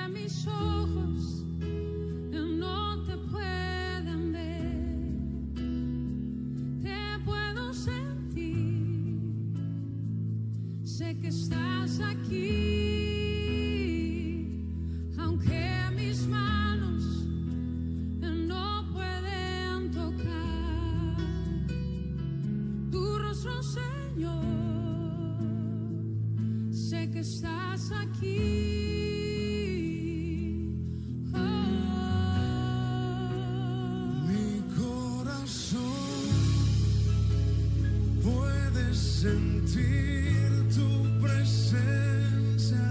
mis ojos no te pueden ver, te puedo sentir, sé que estás aquí, aunque mis manos no pueden tocar tu rostro, Señor, sé que estás aquí. Sentir tu presencia,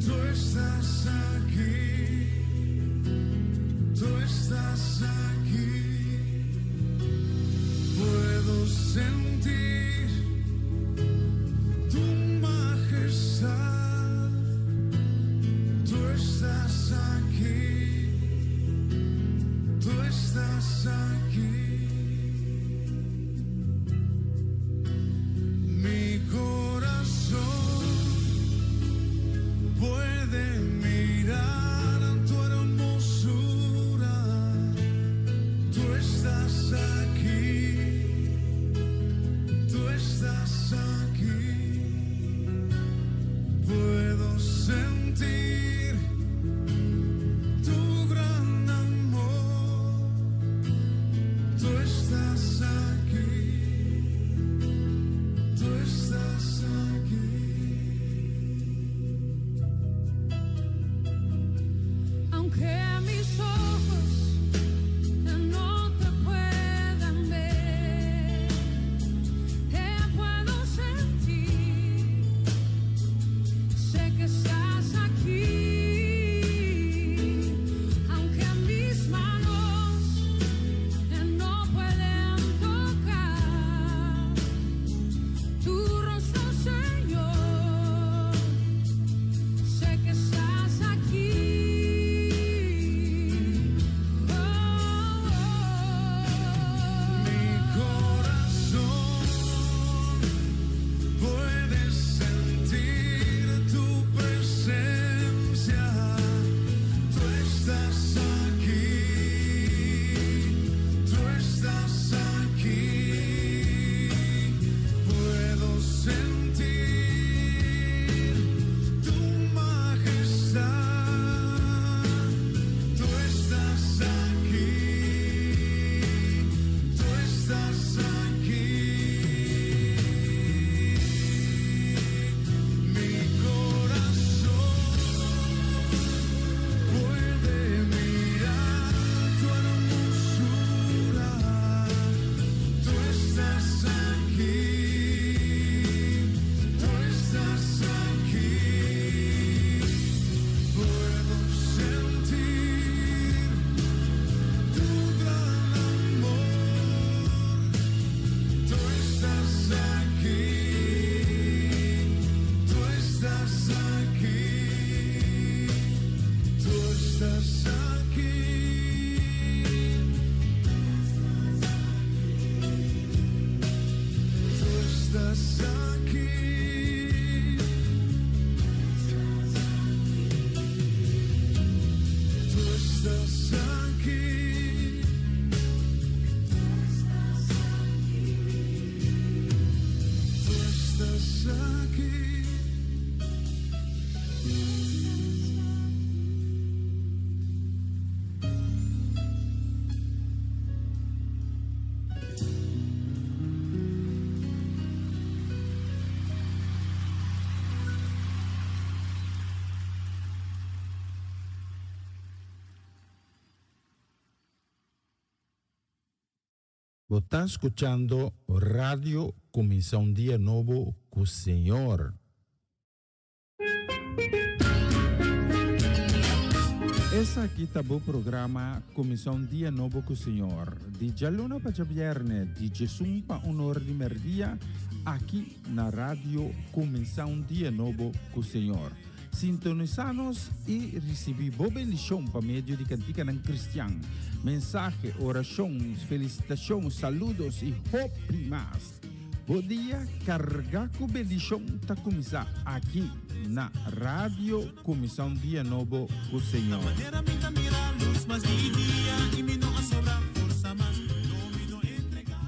tú estás aquí, tú estás aquí. Puedo sentir tu majestad, tú estás aquí, tú estás aquí. Você está escutando Rádio Começar um Dia Novo com o Senhor. Esse aqui tá o programa Começar um Dia Novo com o Senhor. De Jaluna para Viernes, de Jesus para honor de merdia, aqui na Rádio Começar um Dia Novo com o Senhor. Sintonizar-nos e receber boa bendição para meio de cantiga não cristã. Mensagem, orações, felicitações, saludos e hope mais. Podia carregar com bendição tá começar aqui na Rádio Comissão Dia Novo com o Senhor. Maneira minta mira a luz, mas dia e me não sobra força, mas não me não entregar.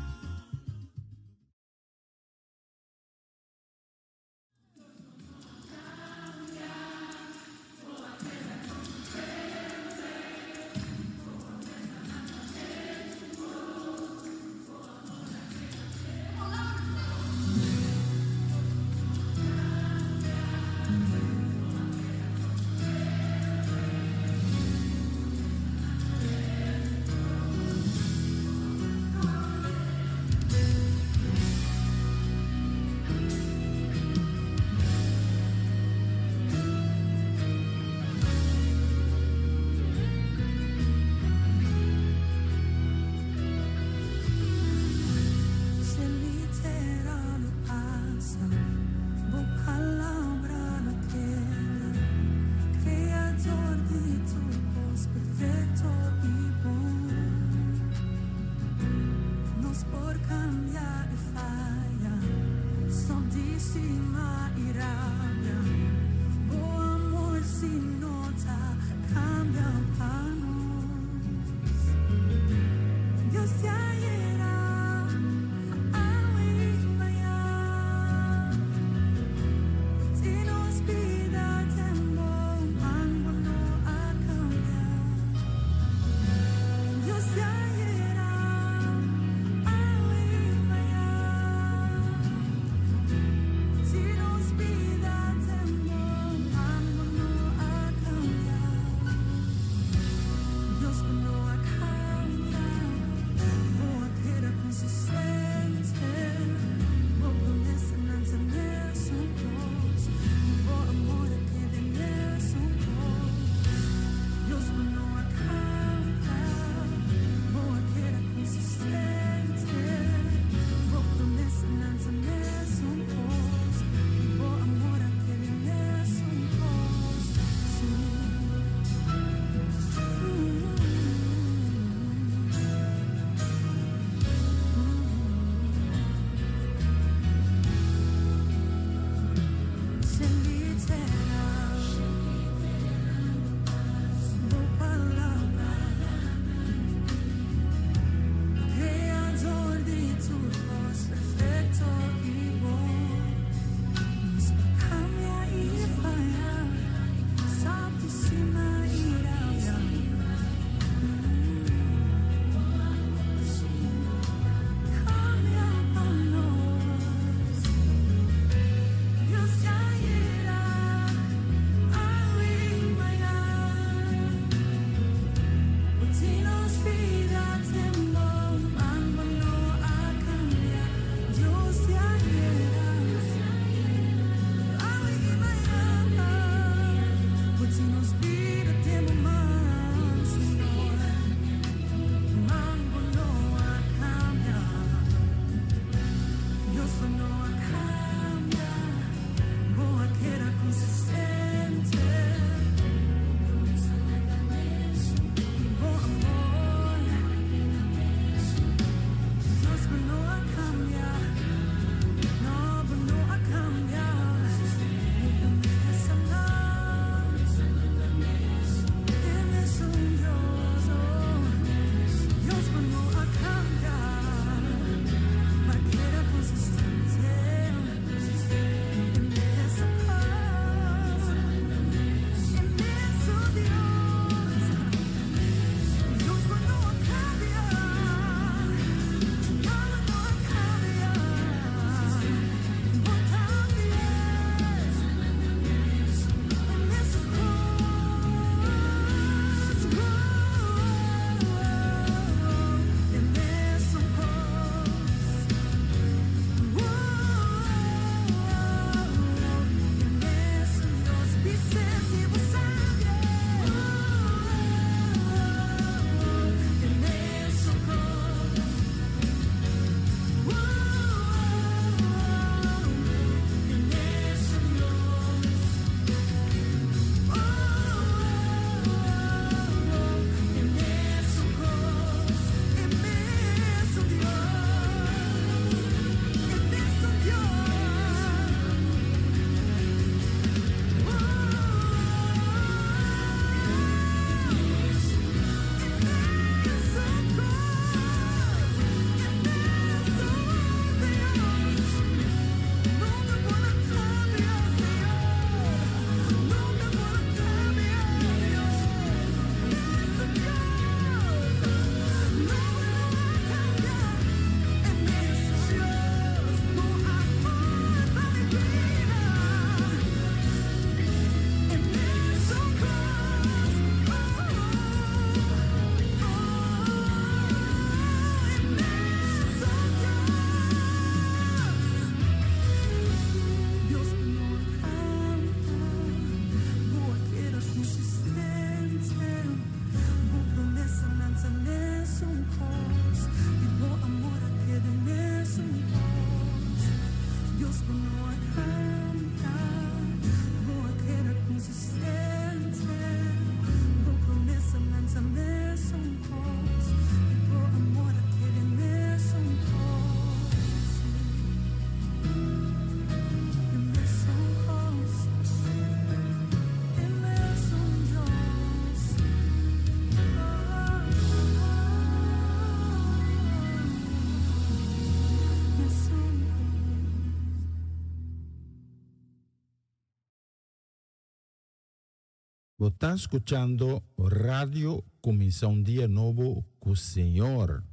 Você está escuchando Radio Comissão Dia Novo com o Senhor.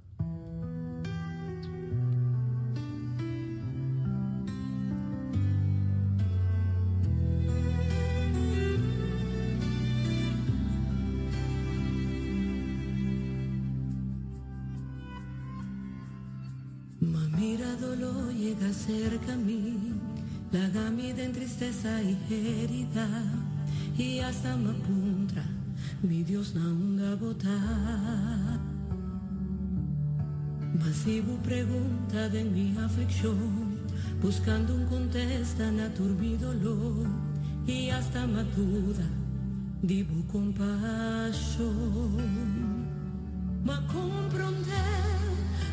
Ma miradolo llega cerca a mí, la gami de tristeza y herida, y hasta me apunta, mi Dios na unga botar. Masivo pregunta de mi aflicción, buscando un contesta na turbi dolor, y hasta me duda, digo compasión. Ma comprender,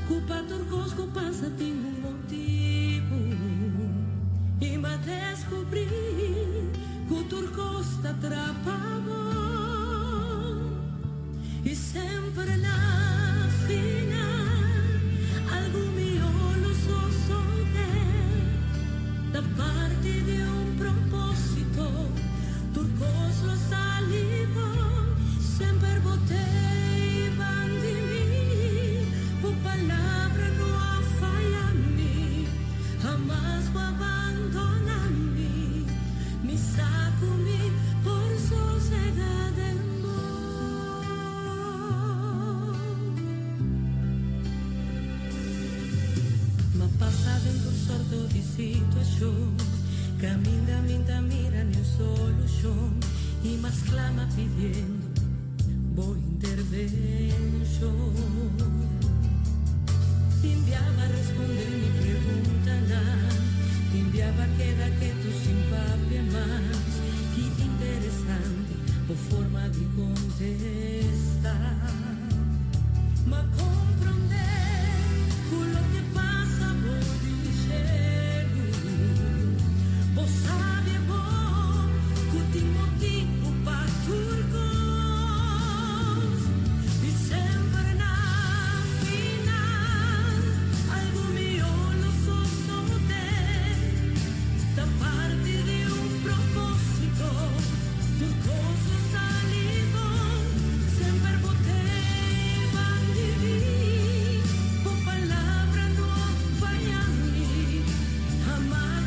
culpa turcos, culpa sa tem un motivo, y me descubrí que turcos te atrapaba, y siempre na final, algo mío los osos da parte de un propósito, turcos los saliva, siempre boté. Situación, caminda, mira ni solución, y más clama pidiendo, voy intervención. Te enviaba a responder mi pregunta, te enviaba queda que tú sin papel más, y interesante, por forma de contestar, ma comprender con lo que pasa por vos sabes vos que te motivo para turcos, y siempre na final algo mío los osos da parte de un propósito, turcos los salivo, siempre boté van vivir, por palabra no fallan mí, jamás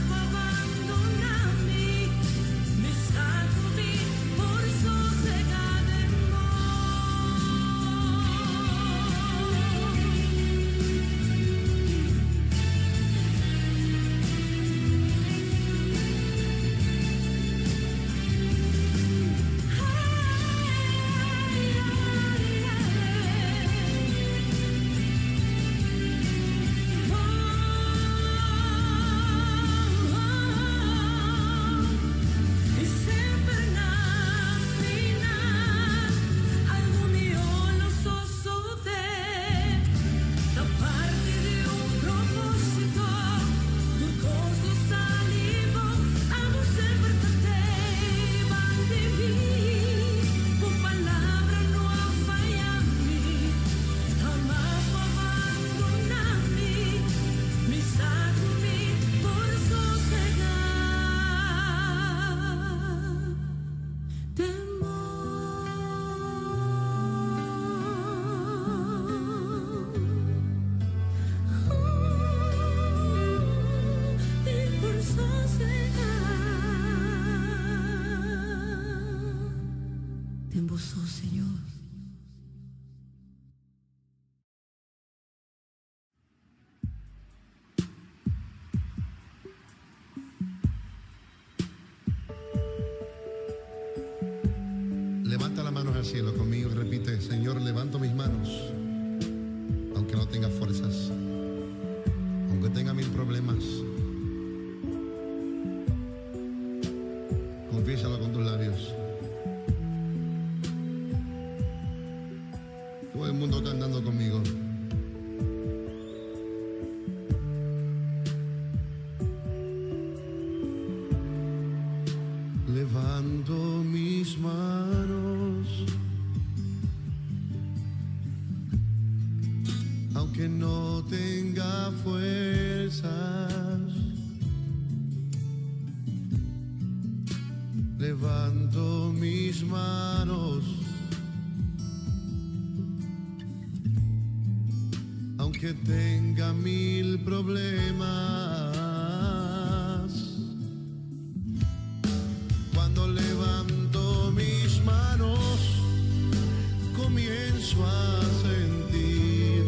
Levanta las manos al cielo conmigo y repite: Señor, levanto mis manos, aunque no tenga fuerzas, aunque tenga mil problemas. Confiésalo con tus labios. Todo el mundo cantando conmigo. Levanto mis manos, aunque no tenga fuerzas. Levanto mis manos. aunque tenga mil problemas. Cuando levanto mis manos, comienzo a sentir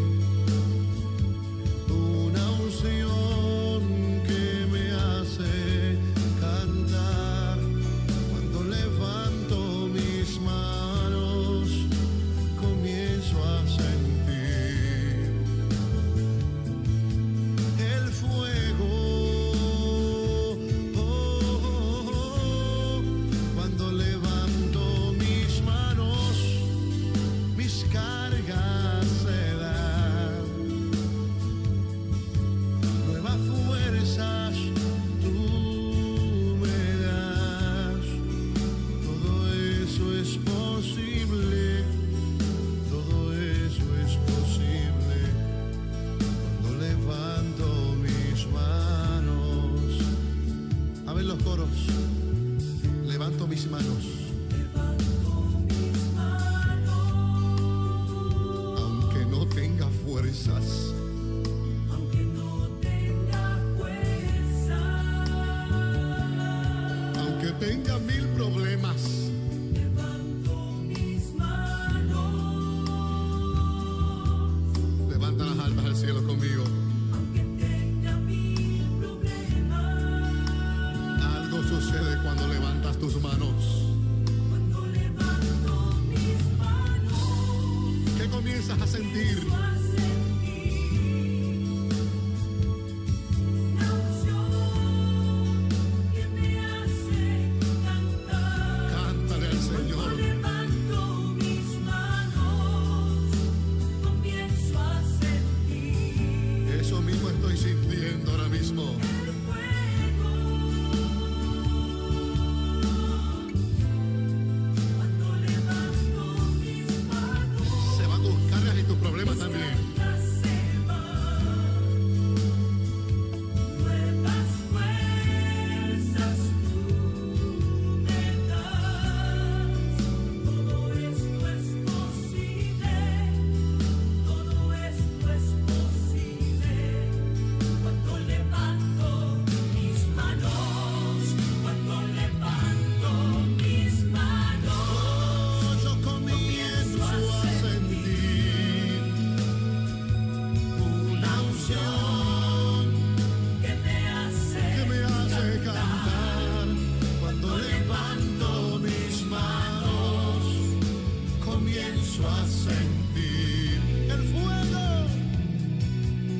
una unción que me hace cantar. Cuando levanto mis manos, comienzo a sentir el fuego. Cuando levanto mis manos, mis cargas se dan. Nuevas fuerzas tú me das. Todo eso es posible. Todo eso es posible. Cuando levanto mis manos. A ver los coros. Levanto mis manos. Aunque no tenga fuerzas. Aunque tenga mil problemas. Levanta las almas al cielo conmigo. Algo sucede cuando levantas tus manos. ¿Qué comienzas a sentir? Cántale al Señor. Eso mismo estoy sintiendo ahora mismo. Se van tus cargas y tus problemas también. Yo comienzo a sentir una unción que me hace cantar. Cuando levanto mis manos, comienzo a sentir el fuego,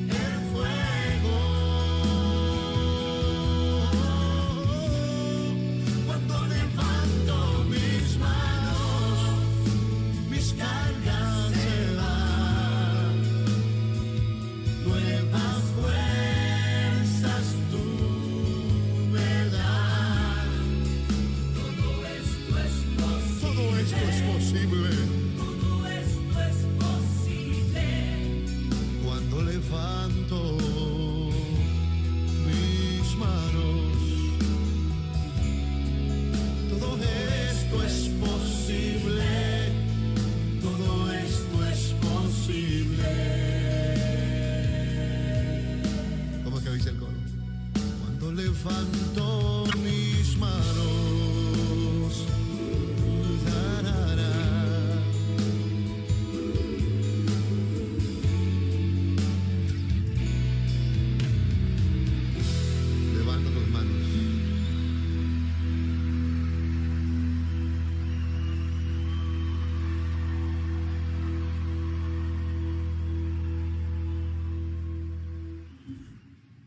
el fuego. Cuando levanto mis manos, mis cargas se van. Nuevas fuerzas tú me das. Todo esto es posible. Cuando levanto mis manos, todo esto es posible. Todo esto es posible. ¿Cómo es que dice el coro? Cuando levanto mis manos, tarara. Levanta tus manos.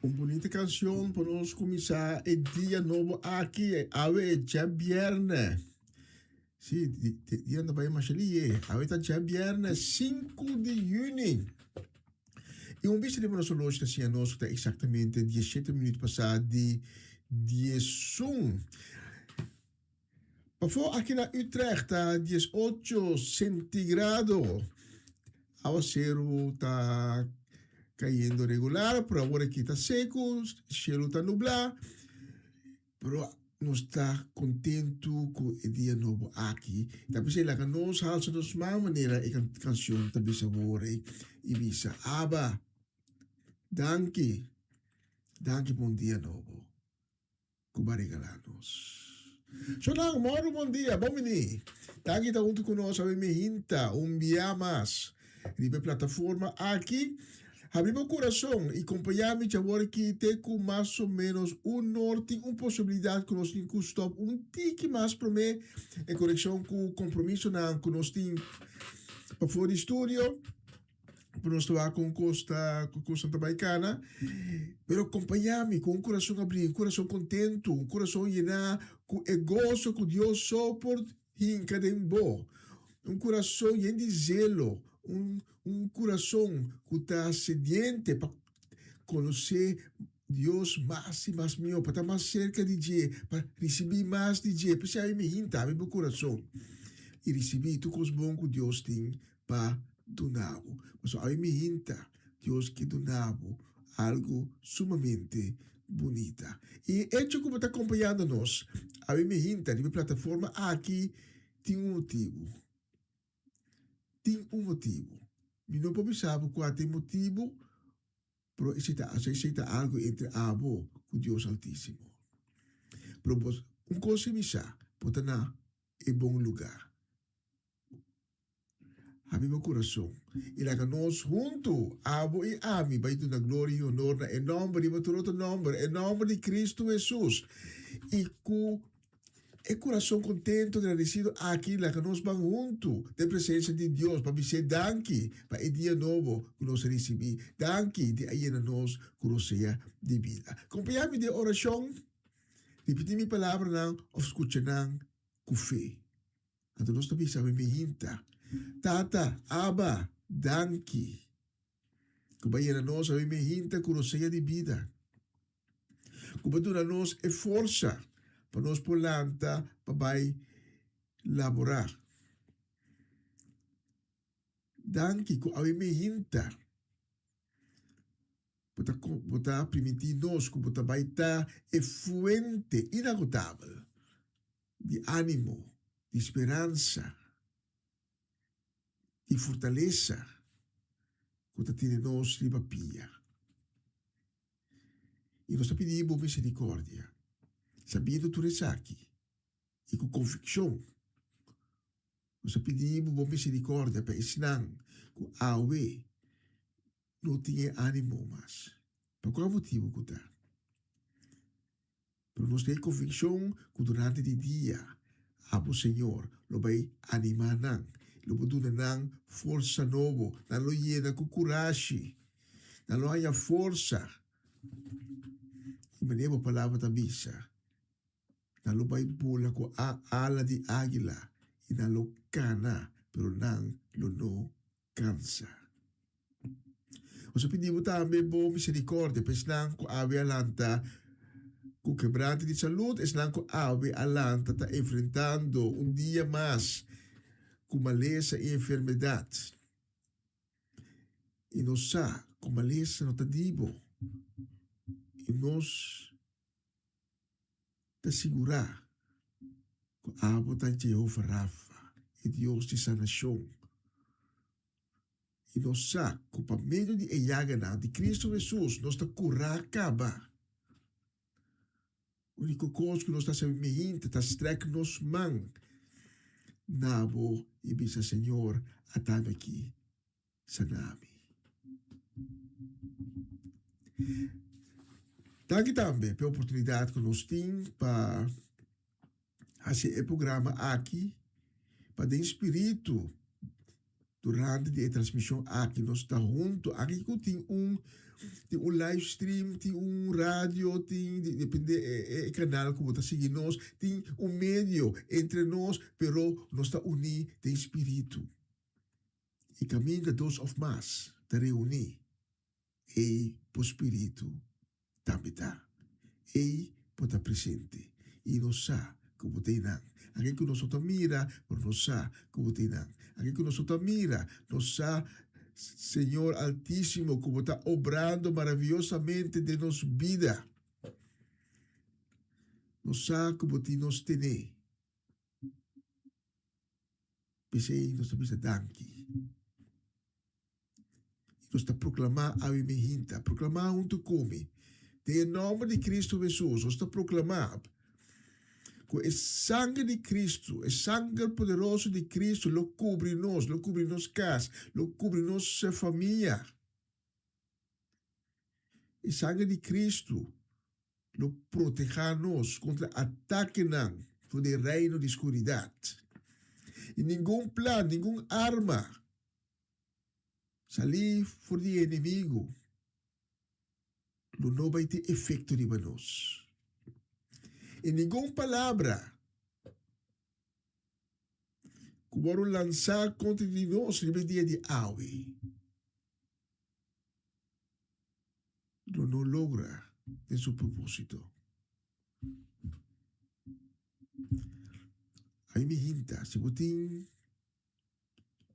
Uma bonita canção para nós começar o dia novo aqui. Ave já viernes. Sim, dia não vai mais ali. Ave tá já viernes 5 de junho. E bicho de nós hoje assim a nós está exatamente 17 minutos passado de 11. Para aqui na Utrecht tá 18 centígrados. A cero tá cayendo regular, pero ahora aquí está seco, el cielo está nublado, pero no está contento con el día nuevo aquí. También la que nos hace de la manera y canción también se muere y visa Abba Danke. Danke por um dia novo. Kubarigalanos. So lang, moro bom dia, bom menino. Danke tá junto conosco, a me hinta, dia mais. Ribe plataforma aqui. Abri meu coração e acompanhar-me agora que tem com mais ou menos norte, possibilidade que nós temos que stop tique mais para mim, em conexão com o compromisso que nós temos para fora do estúdio, para nós estar com Costa Trabalhana, mas acompanhar-me com um coração abrido, um coração contente, um coração llenar, com o gozo que Deus só por hincadembo, um coração lleno de zelo, um coração que está sediente para conhecer Deus mais e mais meu, para estar mais cerca de Deus, para receber mais de Deus, para ser me hinta, meu coração, e receber tudo os bons que Deus tem para donar. Mas a me hinta, Deus que donar algo sumamente bonita. E hecho como está acompanhando nós, a me hinta, na plataforma aqui, tem um motivo. Tem um motivo. E não podemos saber qual é o motivo para aceitar algo entre abo com Deus Altíssimo. Mas coisa me sabe, pode estar em bom lugar. Abre meu coração. E lá que nós juntos, abo e ami, vai dar glória e honor em nome de outro nome, em nome de Cristo Jesus. E com é coração contente, agradecido aqui, lá que nós vamos juntos, da presença de Deus, para dizer danke, para o dia novo que nós recebemos. Danke, de aí na nós, que nós seja de vida. Acompanhar-me de oração, repetir minha palavra, não, ou escutar com fé. Então nós também sabemos me hinta. Tata, Abba, danke. Que aí na nós, sabemos me hinta, que nós seja de vida. Que para nós é força. Para nós polanta, para laborar. Danke, que a me hinta. Para permitir nós, que vai estar é fuente inagotável de ânimo, de esperança, de fortaleza, que tem nós de papia. E nós pedimos misericórdia. Sabendo tudo isso aqui, e com convicção, nós pedimos misericórdia para ensinar que a Aue não tinha ânimo mais. Por qual motivo que está? Para nós ter convicção que durante o dia, o Senhor lo vai animar, lo vai dar força nova, não lo llena com coragem, não lo haya força. E me leva a palavra da missa. Nalo vai pula com a ala de águila e nalo cana, pero não lo no cansa. Nós pedimos também boa misericórdia, pois não com a ave alanta, com quebrante de saúde, es não com a ave alanta está enfrentando dia mais com maleza e enfermidade. E nós sabemos com maleza não está dibo. E nós te segurar que a bota Jehová Rafa e Deus de sanação. E nós sabemos que por meio de Eyagana, de Cristo Jesus, nós está curar acaba. A única coisa que nós está sabendo está estreque nos mãos. Nabo e bisa Senhor, atame aqui, saname. Danke também pela oportunidade que nós temos para fazer o programa aqui, para dar espírito durante a transmissão aqui. Nós estamos juntos, aqui tem um live stream, tem rádio, tem depende canal que você está seguindo nós, tem meio entre nós, pero nós estamos unidos de espírito. E caminho de dois ou mais, de reunir, e por espírito, também está. E pode estar presente. E nós sabemos que você não. Aqui que nós mira, por nós sabemos que você não. Aqui que nós mira, nós sabemos, Senhor Altíssimo, que você está obrando maravilhosamente de nossa vida. Nós sabemos que você nos tem. Pensei, nós precisamos danke. nós está proclamar a minha hinta, proclamar junto comigo. Em nome de Cristo Jesus, nós está proclamar que o sangue de Cristo, o sangue poderoso de Cristo, lo cobre nos casa, lo cobre nossa família. O sangue de Cristo lo proteja nos contra ataque do reino de escuridade. E nenhum plano, nenhuma arma salir por o inimigo não vai ter efeito de nós. E nenhuma palavra que vão lançar contra nós no dia de hoje não logra de seu propósito. Aí me hinta, se você tem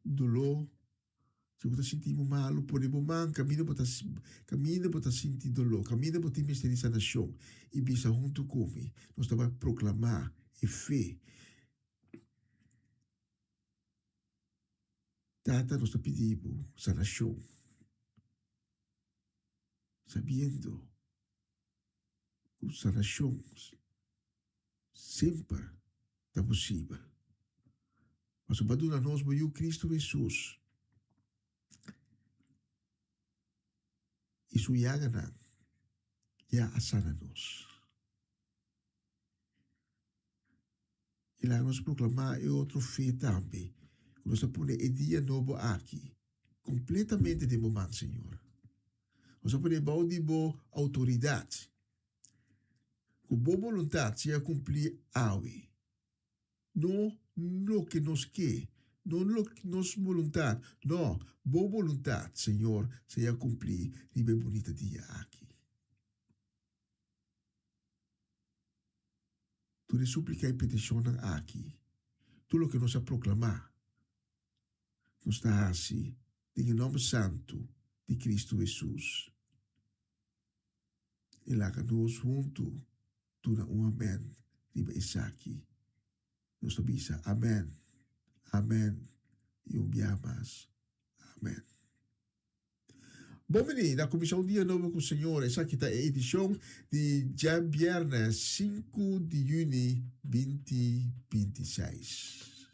dolor, se você sentir mal, podemos caminhar para sentir dolor, caminhar para ter mistério de sanação e bisa junto comigo. Nós estamos a proclamar e fé. Tata, nós estamos pedindo sanação, sabendo que sanação sempre está possível. Mas o baduna nós veio Cristo Jesus. Isso já asana nós. E lá nós proclamar e outro fé também. Nós põe o dia novo aqui, completamente de momento, Senhor. Nós põe bom de boa autoridade. Com boa vontade se a cumprir hoje. Não lo que nos quer, não lo que nos vontade, não, boa vontade, Senhor, se a cumprir e bem bonita dia aqui. Tu lhe suplica e peticiona aqui, tudo o que nos a proclamar, nos está assim, em nome santo de Cristo Jesus. E lá que nós juntos, tu na amém, riba Isaki. Nós bisa, amém, amém, e biamas, amém. Bom, na Comissão Dia Novo com o Senhor, essa aqui é a edição de dia viernes 5 de junho 2026.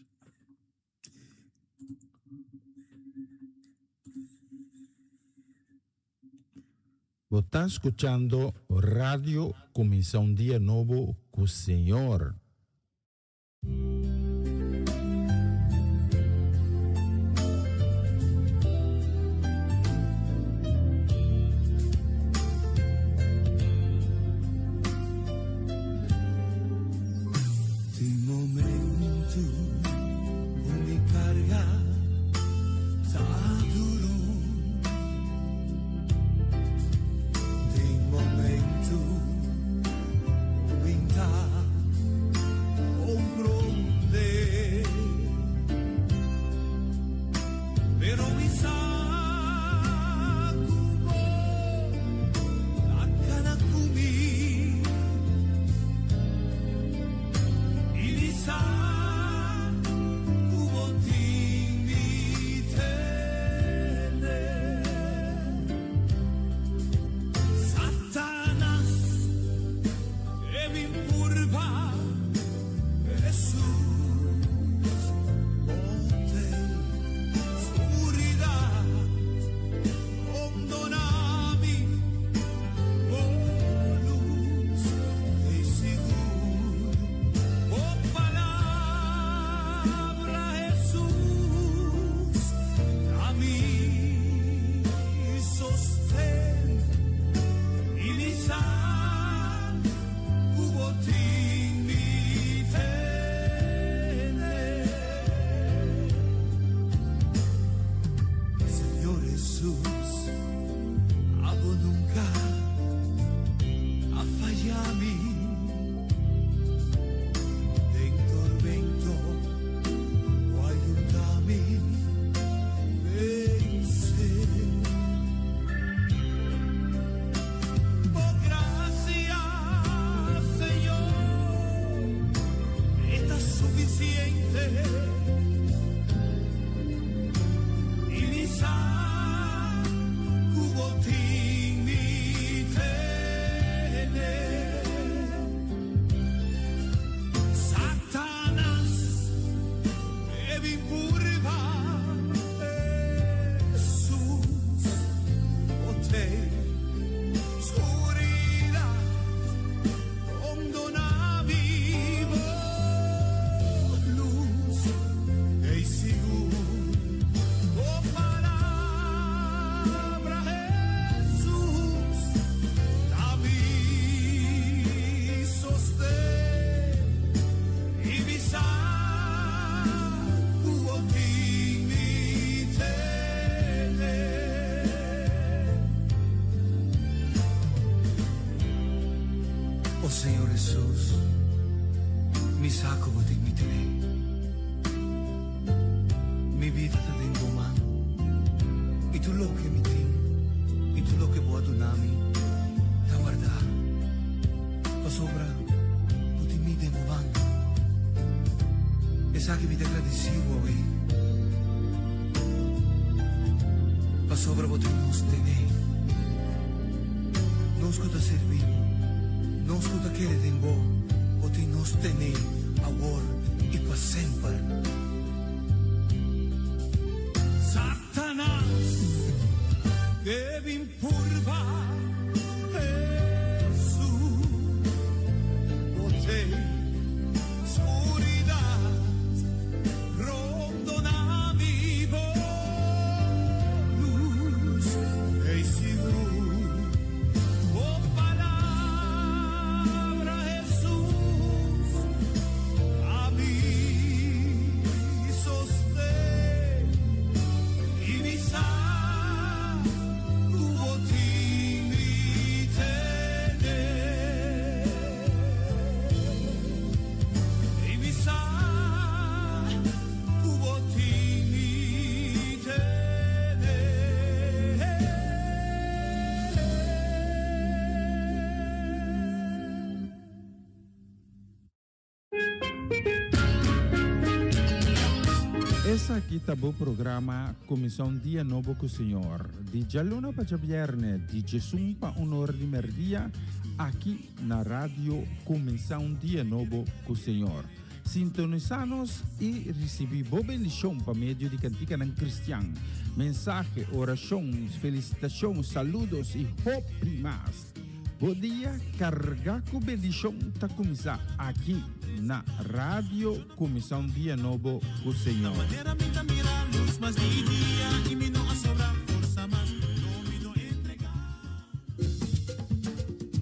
Você está escuchando Radio Comissão Dia Novo com o Senhor. vi purva Jesús o te oscuridad donde vivo luz e seguro oh palabra Jesús la vi sostén y visa Oh Señor Jesús, mi saco te imitaré. Mi vida te tengo mano. Y tú lo que me tienes, y tú lo que voy a donarme, te guarda. Pa sobra, tú te mi tengo mano. Esa que me te agradecido, güey. Pa sobra, vos te nos tenés. Nos que te servimos. Nos que quere en vos, o te nos tener ahora y para siempre. Satanás debe impurvar Jesús, o te oscuridad rondona vivo luz e seguro. Essa aqui tá o programa Comissão Dia Novo com o Senhor. De Jaluna para Viernes, de Jesus para Honor de Merdia, aqui na rádio Comissão Dia Novo com o Senhor. Sintonizanos e recebi boa bendição para meio de cantiga ng Cristian. Mensagem, orações, felicitações, saludos e hope mais. Bom dia, carga com bendição tá começar aqui na rádio Comissão Dia Novo com o Senhor. Maneira minta mira a luz, mas de dia e me não a sobrar força, mas não me não entregar.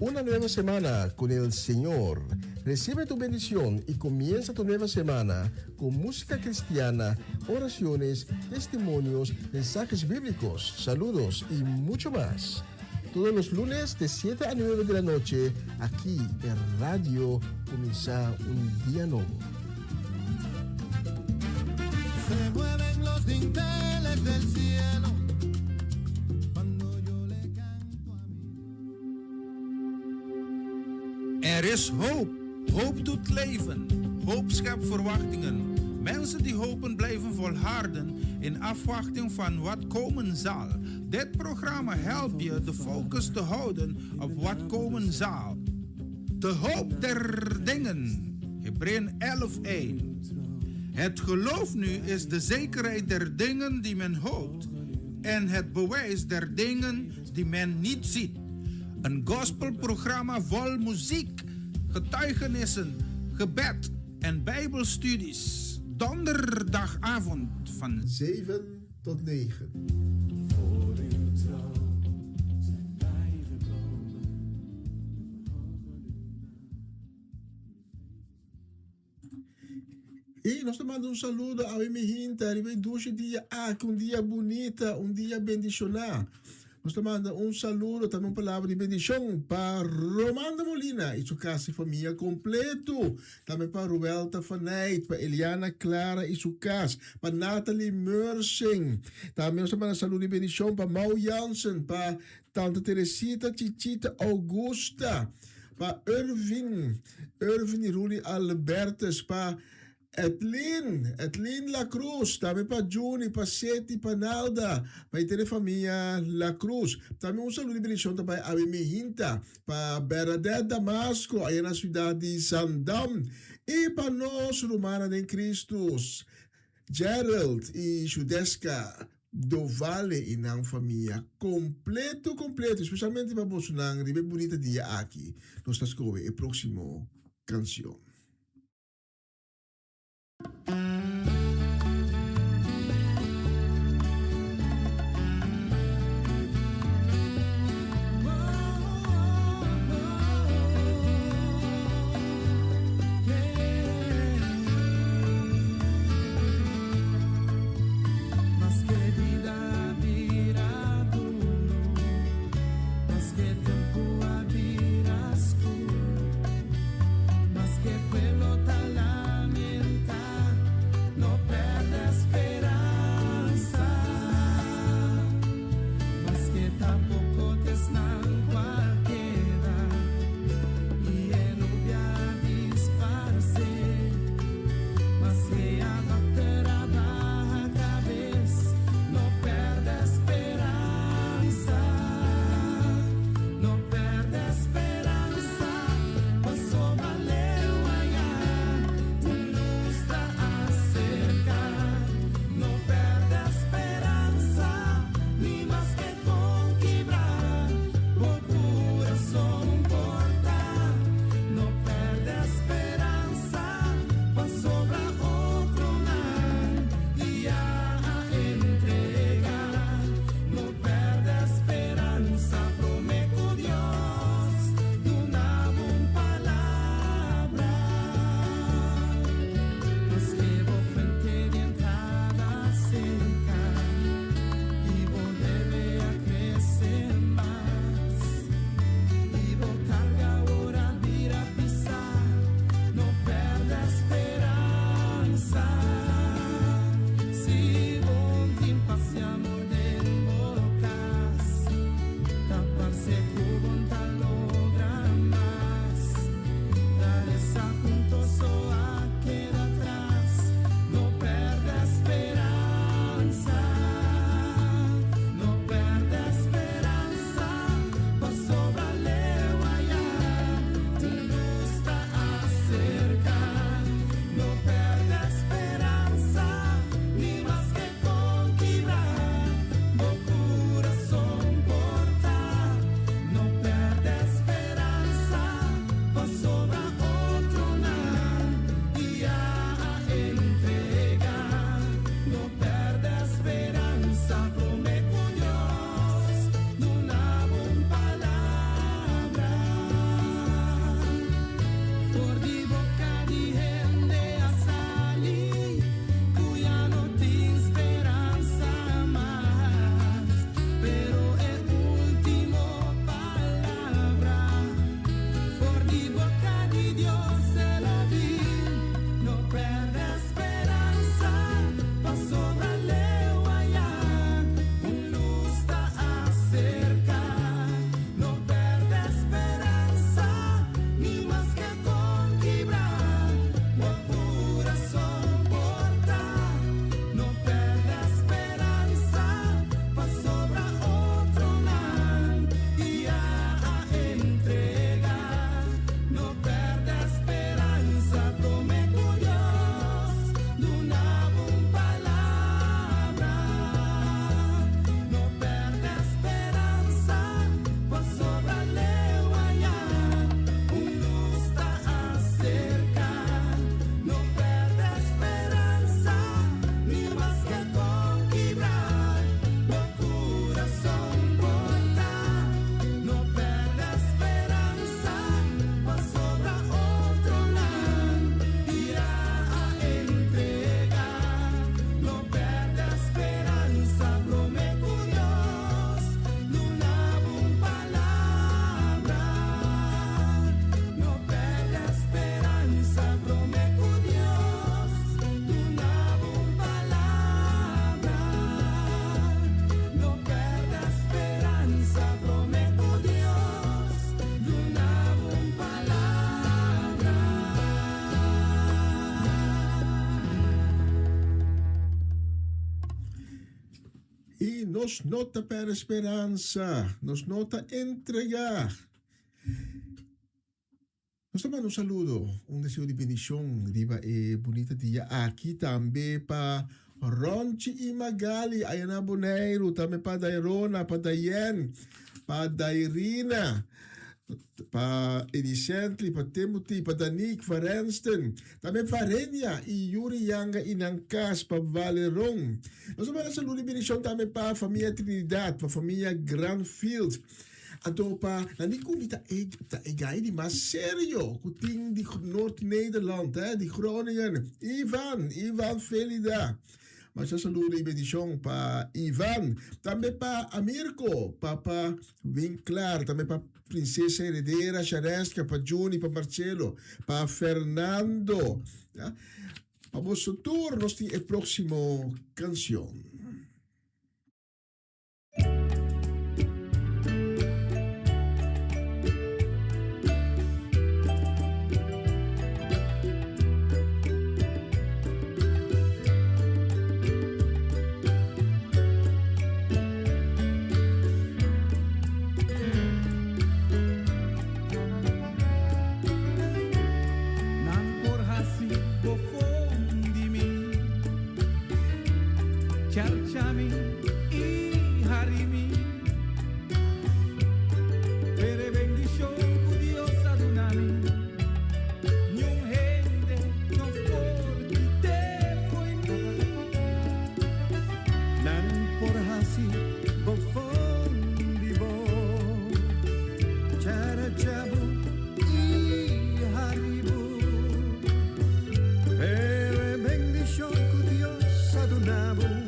Una nueva semana con el Señor. Recibe tu bendición y comienza tu nueva semana con música cristiana, oraciones, testimonios, mensajes bíblicos, saludos y mucho más. Todos los lunes de 7 a 9 de la noche, aquí en Radio Comienza un Día Nuevo. Se mueven los dinteles del cielo cuando yo le canto a mí. Er is hoop. Hoop doet leven. Hoop schept verwachtingen. Mensen die hopen blijven volharden in afwachting van wat komen zal. Dit programma helpt je de focus te houden op wat komen zal. De hoop der dingen. Hebreeën 11:1. Het geloof nu is de zekerheid der dingen die men hoopt en het bewijs der dingen die men niet ziet. Een gospelprogramma vol muziek, getuigenissen, gebed en bijbelstudies. Donderdagavond van 7 tot 9. E nós te mandamos saludo ao Imihinta, riveduce dia um dia bonita, um dia bendicionar. Nós te mandamos saludo, também uma palavra de bendição para Romanda Molina e sua casa e família completo. Também para Ruelta Faneit, para Eliana Clara e sua casa, para Nathalie Mersing. Também nós te mandamos saludo e bendição para Mau Jansen, para Tante Teresita, Chichita Augusta, para Irvin e Ruli Albertes, para Etlin La Cruz, também para Juni, para Seti, para Nalda, para a família La Cruz. Também saludo de bendição também a Mihinta, para Bernadette Damasco, aí na cidade de Sandam, e para nós, Romana de Cristo. Gerald e Judeska do vale inang família completo, especialmente para Bolsonaro, ribe bonita dia aqui. Nós estamos com a próxima canção. nos nota per esperanza, nos nota entregar. Nós também um saludo, um deseo de bendição, riba e bonita dia aqui também para Ronchi e Magali, aí na Boneiro, também para Dairona, para Dayen, para Dairina, para Edicentli, para Timothy, para Danik, para Renston, também para Renia e Yuri Yanga Inangkas, para Valerong. Nós também um saludo de bendição também para a família Trinidad, para a família Granfield. Ato pa, nani ko kita egay di mas seryo, kuting di Noord-Nederland, di Groningen, Ivan Felida. Mas sa saludo y bendición pa Ivan, también pa Amirko, Papa Winklar, también pa Princesa Heredera, Shareska, pa Juni, pa Marcelo, pa Fernando. Ja? Vamos a turnos el próximo canción. Charchami y Harimi, pere bendición curiosa dunami, nyung hende no por te foi mi, nan por hasi bofondi bo, charachabu y haribu, pere bendición curiosa dunami.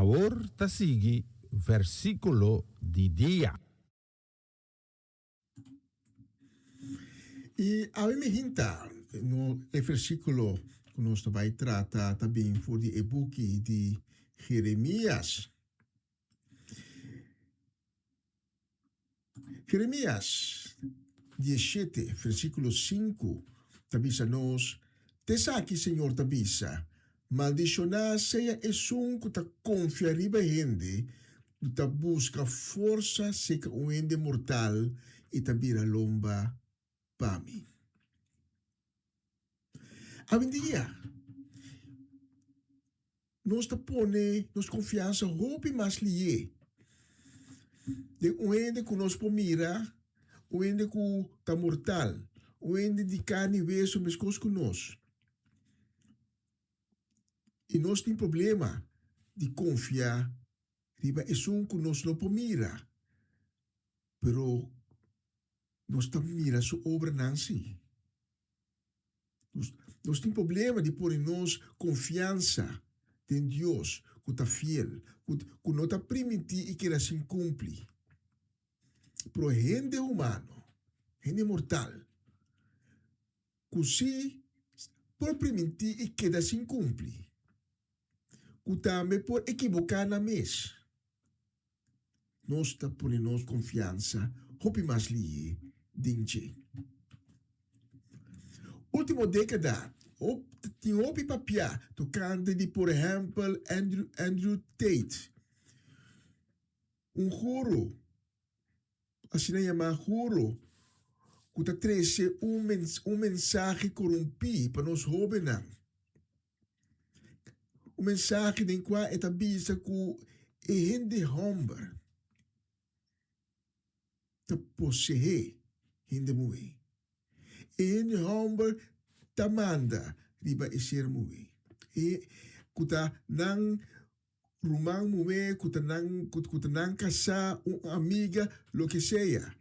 Ahora ta sigue versículo di dia. E a me hinta no versículo que nós vai tratar também for de e-book de Jeremias. Jeremias 17, versículo 5, tabisa nos, tesa aqui, Senhor, tabisa, maldicionar seja um que ta confia riba gente, que ta busca força seca um ende mortal e ta bira lomba para mim. Avendia, nós ta pone, nos confiança, roupa mais lié, de um ende que nós pomira, um ende que ta mortal, um ende de carne e osso, mas coisas com nós. E nós temos problema de confiar, riba é que nós não pomira, pero nós ta mira sua obra nansi. Nós temos problema de pôr em nós confiança em Deus, que está fiel, que não está permitir e que assim cumpre. Pero gente humano, gente mortal, que se por permitir e que assim cumpre, que também por equivocar na mês, nós está por em nós confiança, hope mais li dinche. Último década, tinha opi papia, tocante de, por exemplo, Andrew Tate. Juro, assim é chamado juro, que está trazendo mensagem corrompido para nós jovens. Mensagem em qual é tabisa que é gente homem, está possuir gente mulher. En homem tamanda riba isir muwe. E kuta nang rumang muwe, kuta nang casa, amiga, lo que sea.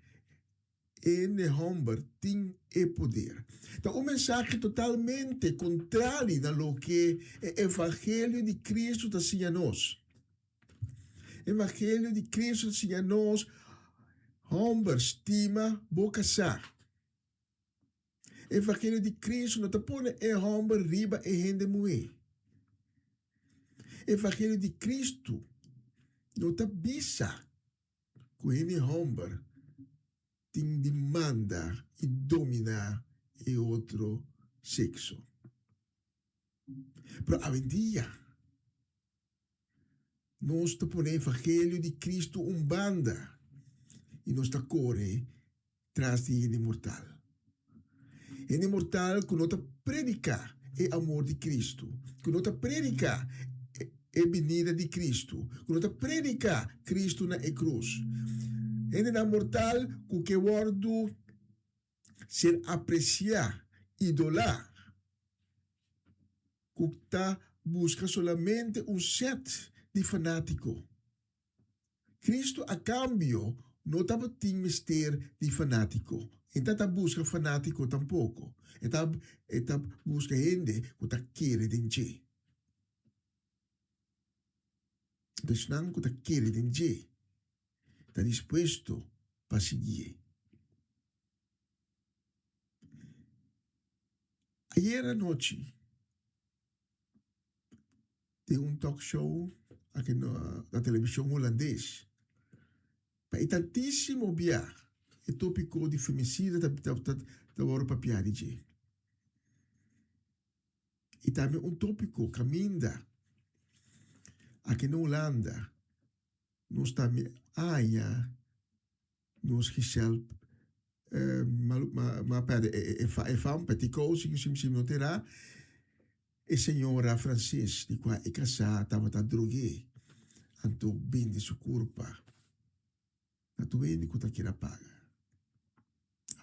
En homem tem poder. Então, um mensagem totalmente contrário a lo que o Evangelho de Cristo está ensinando a nós. O Evangelho de Cristo está ensinando a nós, homem estima, boca sa. Evangelho de Cristo não te põe homem riba e gente mulher. Evangelho de Cristo não te bisa que o homem tem demanda e domina e outro sexo. Pero hoje em dia, nós te põe Evangelho de Cristo banda e nós te corre tras de gente mortal. Gente mortal que não te predica o amor de Cristo, que não te predica a venida de Cristo, que não te predica Cristo na cruz. Gente mortal que guardo ser apreciar, idolar, que busca solamente set de fanático. Cristo a cambio não estava tem mister de fanático. Então está busca fanático tampouco. Está busca gente que está querer denche. Então não que está querer denche. Está disposto para seguir. Ayer à noite tem talk show aqui na televisão holandês. Para tantíssimo biar. O tópico de femicídio da hora para piadinha. E também tópico caminda aqui na Holanda. Nós também nós Giselle fam petico se não terá e senhora francês de qual é casada estava drogué anto bem de sua culpa. Na tua que está querendo pagar.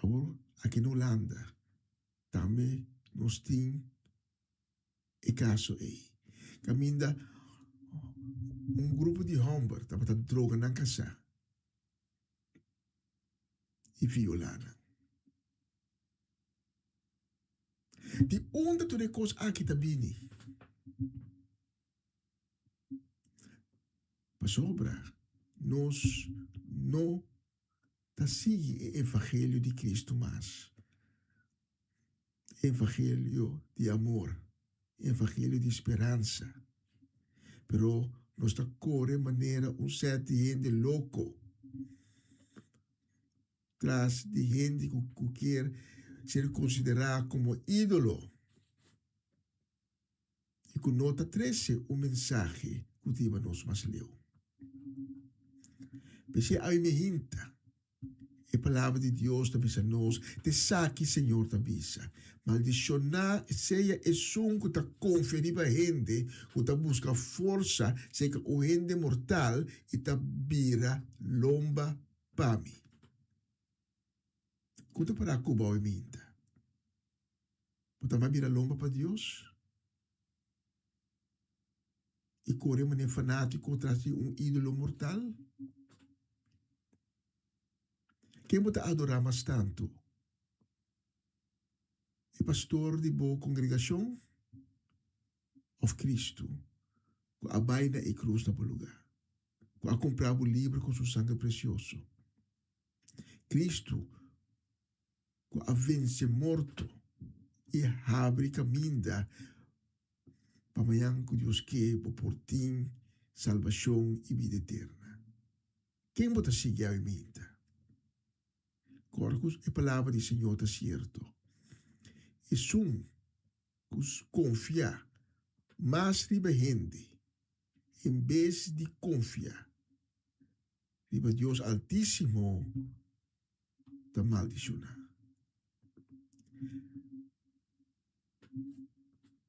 Agora, aqui na Holanda, também nós temos o caso aí. Caminda grupo de homens estava droga na casa e violando. De onde tu recos aqui também? Pasobra, nós não tá sigue o evangelho de Cristo mais. Evangelho de amor, evangelho de esperança. Pero nós está corre maneira set de gente louco. Tras de gente que quer ser considerada como ídolo. E com nota 13, mensagem que tiva nós mais leu. Pensei a minha hinta. A palavra de Deus te avisa nós, te saque, Senhor, te avisa. Maldicionar seja é som que te conferir para gente, que te busca força, seja o gente mortal, e te vira lomba para mim. Quanto para Cuba ou minta? Você vai virar lomba para Deus? E corremos nem fanático atrás de ídolo mortal? Quem você adorar mais tanto? O pastor de boa congregação? Ou Cristo? Que abaina e cruz na lugar? Que a comprar o livro com seu sangue precioso? Cristo, que a vence morto e abre caminho para amanhã que Deus quer por ti, salvação e vida eterna. Quem você seguir a minta? Corcos, a palavra do Senhor está certo. E sum, confiar, mas riba gente, em vez de confiar, riba Deus Altíssimo, está maldicionar.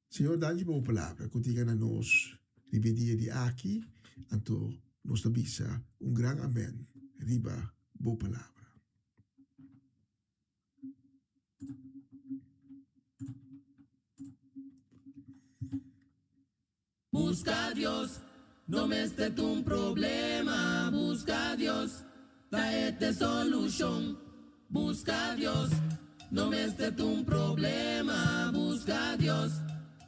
Senhor, dá-lhe boa palavra, que diga a nós, riba dia de aqui, então, nós avisa grande amém, riba boa palavra. Busca a Dios, no me esté un problema. Busca a Dios, traete solución. Busca a Dios, no me esté un problema. Busca a Dios,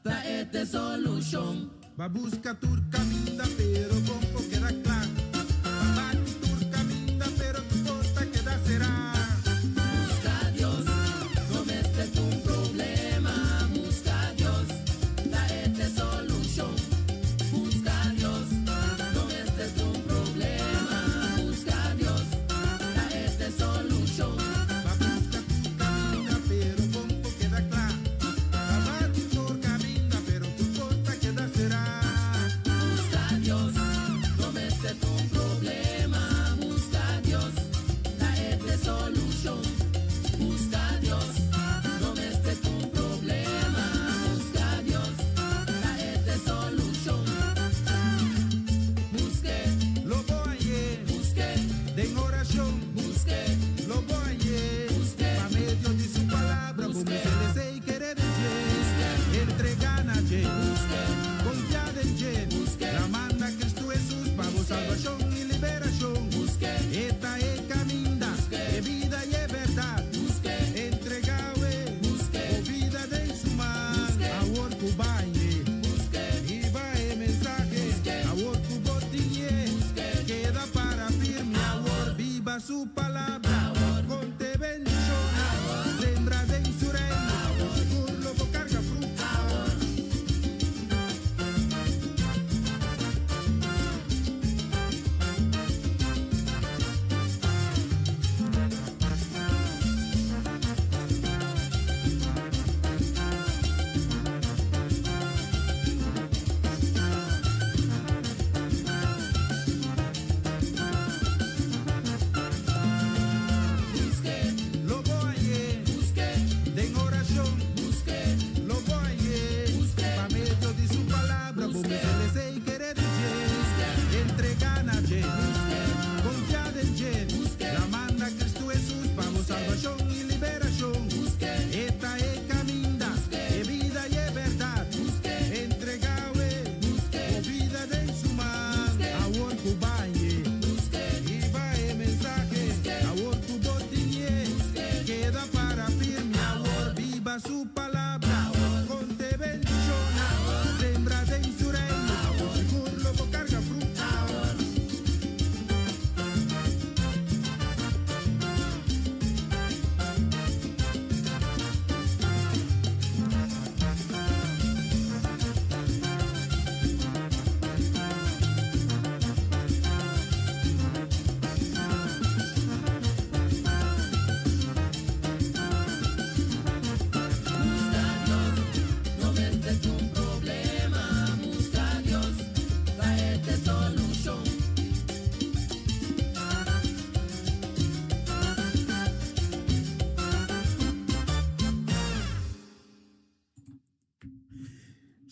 traete solución. Va busca turcaminda, pero poco queda claro. Va turcaminda, pero tu costa queda será. Busca a Dios, no me esté un problema. Busca a Dios, traete solución. Busca a Dios, no me esté un problema. Busca a Dios, traete solución. Va busca turcaminda, pero poco queda claro. Va turcaminda, pero tu costa queda será. Busca a Dios,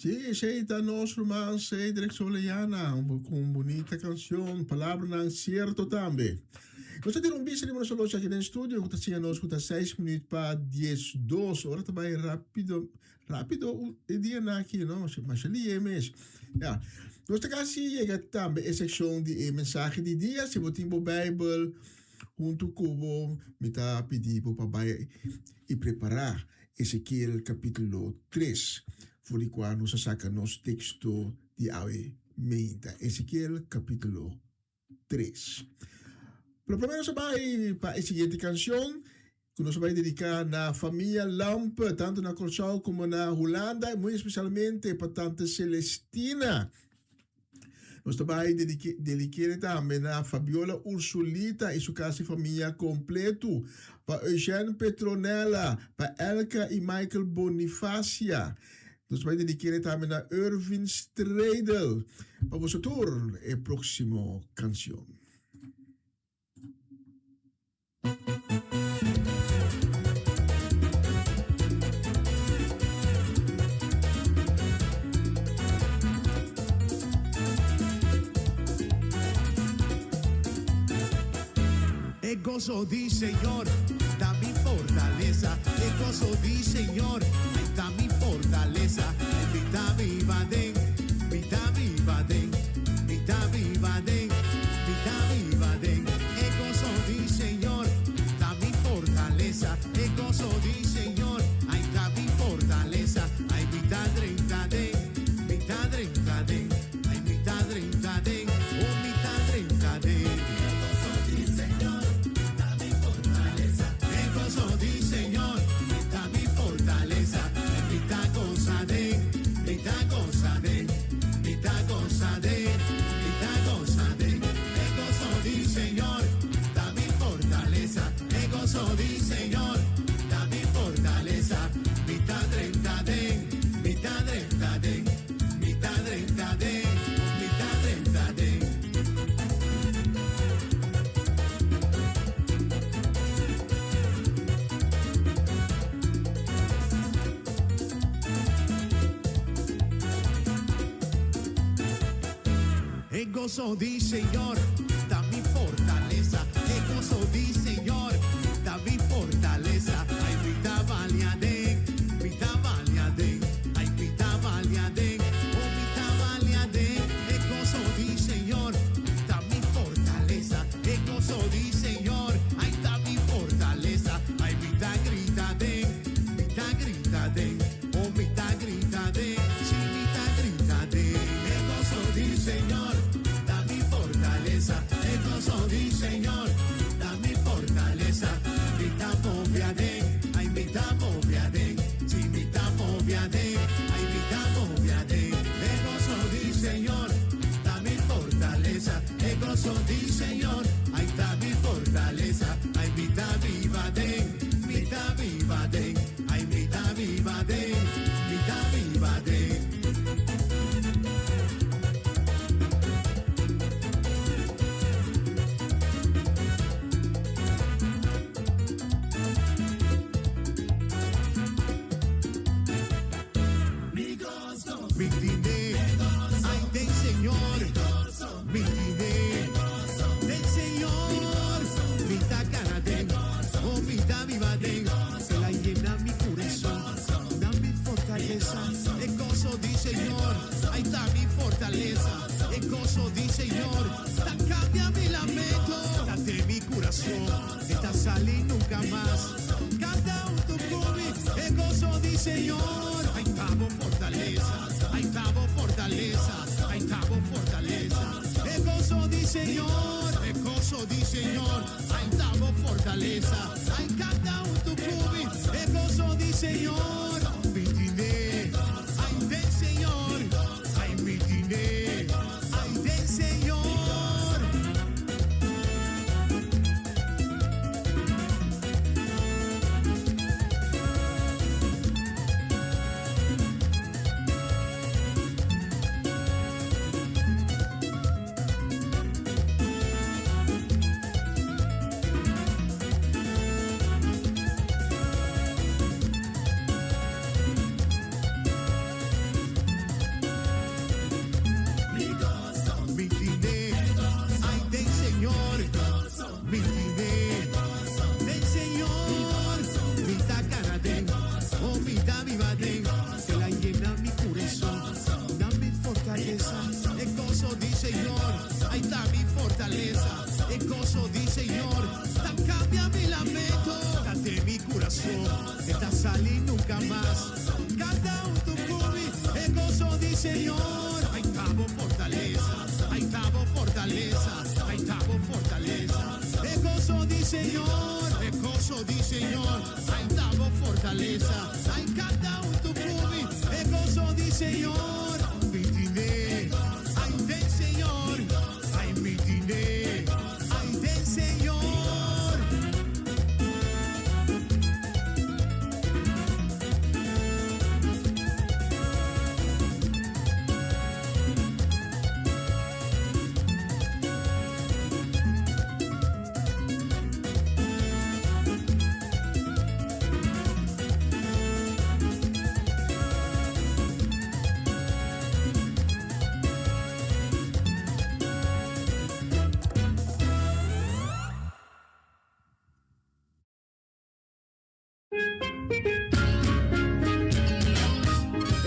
Sí, aceita nos romance, direct soleana, con bonita canción, palabra cierto también. Nós temos bicho de solo aqui no estúdio, que está nos escuta 6 minutos para 10:02, hora também rápido o dia aqui, não? Mas ali é mesmo. Ja, nós temos assim, chega também a secção de mensagem de dia, se você tem a Bíblia, junto com me tá pedir para pai e preparar Ezequiel capítulo 3, por o qual nós sacamos texto de hoje, Ezequiel capítulo 3. Pero primero se va para la siguiente canción, que nos va a dedicar a la familia Lamp, tanto en Curaçao como en Holanda, y muy especialmente para tante Celestina. Nos va a dedicar también a Fabiola Ursulita y su casa y familia completo, para Eugene Petronella, para Elka y Michael Bonifacia. Nos va a dedicar también a Irvin Stradel. Para vosotros, la próxima canción. El gozo di Señor, da mi fortaleza. El gozo di Señor, ahí está mi fortaleza. Vita viva den, vita viva den, vita viva den, vita viva den. El gozo di Señor, da mi fortaleza. El gozo di Señor, ahí está mi fortaleza. Ay, vita 30 den, vita 30 den, ay, vita 30 den, oh, vita 30 den. El gozo di Señor, da mi fortaleza. El gozo di Señor, da mi fortaleza. Ay, vita valiaden, ay, vita valiaden, oh, vita valiaden. El gozo di Señor, da mi fortaleza. El gozo di Señor, ay, da mi fortaleza. Ay, vita grita den, oh, vita grita den, sí, vita grita den. El gozo di Señor. El gozo di Señor, da mi fortaleza. Vita moviaden, ay, vita moviaden, si vita moviaden, ay, vita moviaden. El gozo di Señor, da mi fortaleza. El gozo di Señor, ay, da mi fortaleza. Ay, vita viva den, ay, vita viva den, vita viva den. El gozo di Señor, ahí está mi fortaleza. El gozo di Señor, cambia mi lamento, date mi corazón, esta sale nunca más. Canta un tucubi, el gozo di Señor, ahí estamos fortaleza, ahí estamos fortaleza, ahí estamos fortaleza. El gozo di Señor, el gozo di Señor, ahí estamos fortaleza, ahí canta un tucubi, el gozo di Señor. Señor, hay tabo fortaleza, hay tabo fortaleza, hay tabo fortaleza. E gozo di Señor, hay tabo fortaleza, hay cada un tu cumi, e gozo di Señor, mitine, hay del Señor, hay mitine, hay del Señor.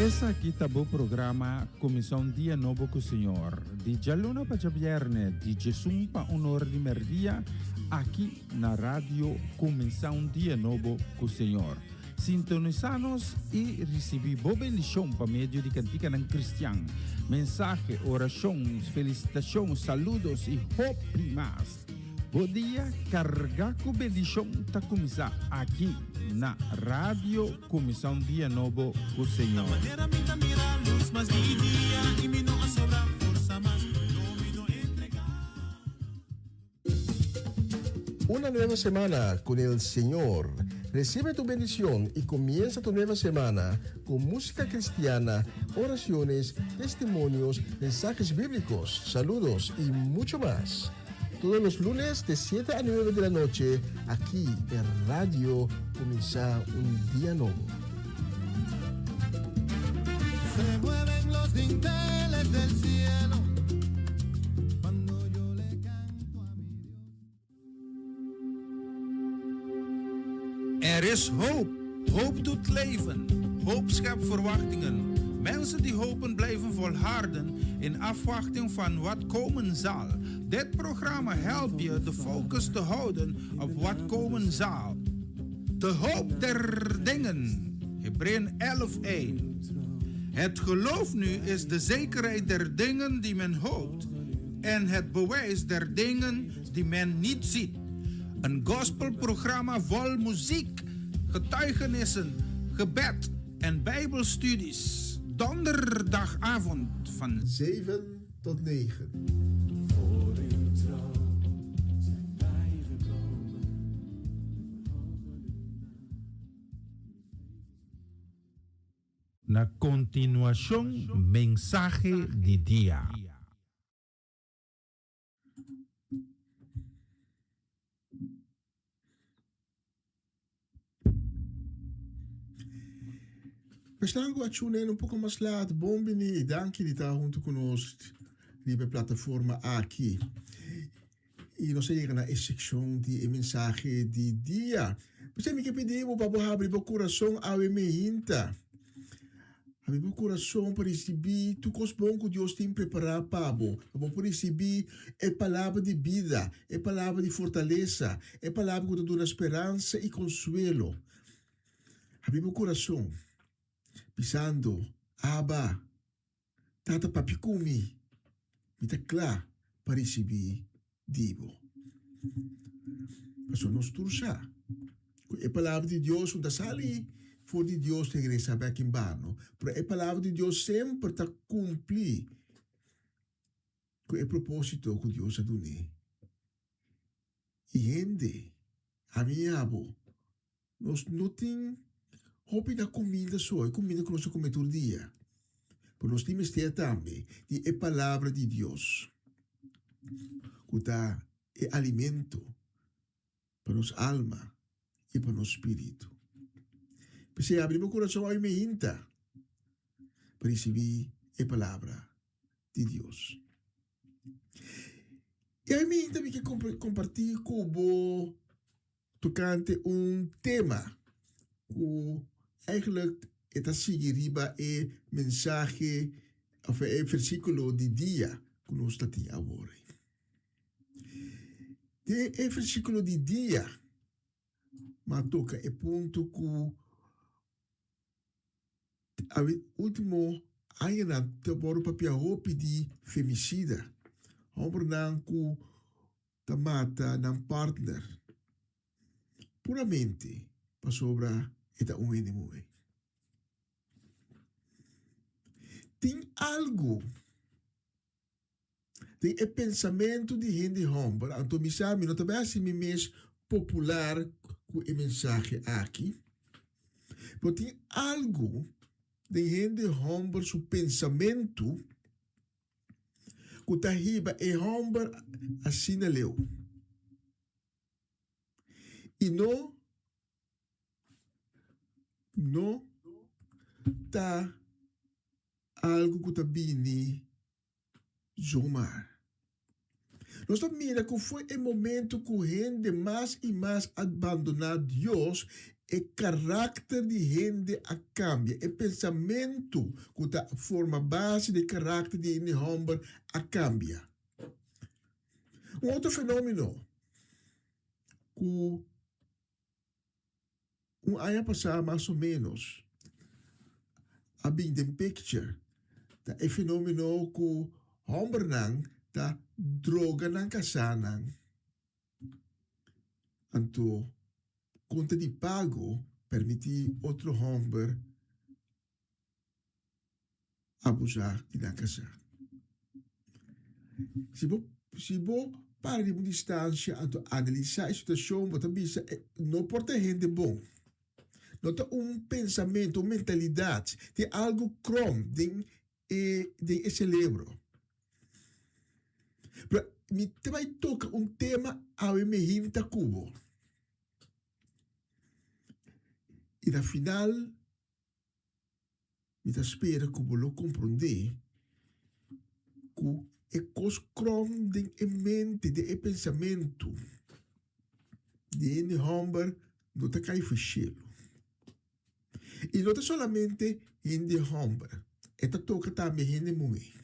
Essa aqui tá o programa Comissão Dia Novo com o Senhor. De Jaluna para Viernes, de Jesus para Honor de Merdia, aqui na rádio Comissão Dia Novo com o Senhor. Sintonizanos e recebi boa bendição para meio de cantiga em cristiano. Mensagem, orações, felicitações, saludos e hope mais. Bom dia, carregar com bendição tá começar aqui na rádio Comissão Dia Novo com o Senhor. Una nueva semana con el Señor. Recibe tu bendición y comienza tu nueva semana con música cristiana, oraciones, testimonios, mensajes bíblicos, saludos y mucho más. Todos los lunes de 7 a 9 de la noche, aquí en Radio Comienza un Día Nuevo. Se mueven los dinteles del cielo cuando yo le canto a mi Dios. Er is hoop. Hoop doet leven. Hoop schept verwachtingen. Mensen die hopen blijven volharden in afwachting van wat komen zal. Dit programma helpt je de focus te houden op wat komen zal. De hoop der dingen. Hebreeën 11:1. Het geloof nu is de zekerheid der dingen die men hoopt en het bewijs der dingen die men niet ziet. Een gospelprogramma vol muziek, getuigenissen, gebed en bijbelstudies. Donderdagavond van 7 tot 9. Na continuación, mensaje de día. We staan gewoon een poco más laat. Bom bini. Dank je die daar junto con ons. Die bij plataforma aqui. E nós chegamos na secção de mensagem de dia. Você me pedimos para abrir o coração a me inta. Abrir o coração para receber tu cos bom que Deus tem preparado para você. Para receber a palavra de vida, a palavra de fortaleza, a palavra que te dá esperança e consuelo. Abrir o coração. Pisando, Abba, Tata Papikumi, mita klá para receber divo. Mas nós tursa. A palavra de Deus não sali for de Deus te regresa back in bano. Pero a palavra de Deus sempre está cumprir com o propósito que Deus ha dado. E gente, a minha abo, nós não temos hopi da comida só, comida que nós comemos todo dia. Mas nós temos que ter também a palavra de Deus. Que dá alimento para nossa alma e para nosso espírito. Porque abrir o coração a me inta para receber a palavra de Deus. E a mim também que compartilhar com o tocante tema. Que eigenlijk está seguindo o mensagem, ou o versículo de dia que nós estamos agora. O versículo de dia, mas toca o ponto que o último Aí na te boro papia hopi di femicida. Hombre nan ku tamata nan partner. Puramente pa sobra eta umene. Tem algo. Tem o pensamento de gente hombre. Então, me sabe, não também assim mais popular com o mensagem aqui. Mas tem algo de gente hombre, seu pensamento, que está riba é hombre assim na leu. E não tá algo que está bem zomar. Nós mira que foi o momento que a gente mais e mais abandonar Deus, o caráter de gente a cambia, o pensamento que está forma base de caráter de gente homem a cambia. Outro fenômeno que ano passado mais ou menos a bem de picture é fenômeno que homem não ta droga ng kasanan. Anto, conta de pago, permiti outro homem abusar de ng kasanan. Se bo para de uma distância, anto analisar a situação, bota bisa, não porta gente bom. Nota pensamento, uma mentalidade, de algo crom, de esse livro. Me vai tocar tema ao me hinta cubo. E na final, me espera que eu compreender que é cos crom de mente, de pensamento, de homem não te cai fuxilo. E não é solamente em de homem, é toca também em mulher.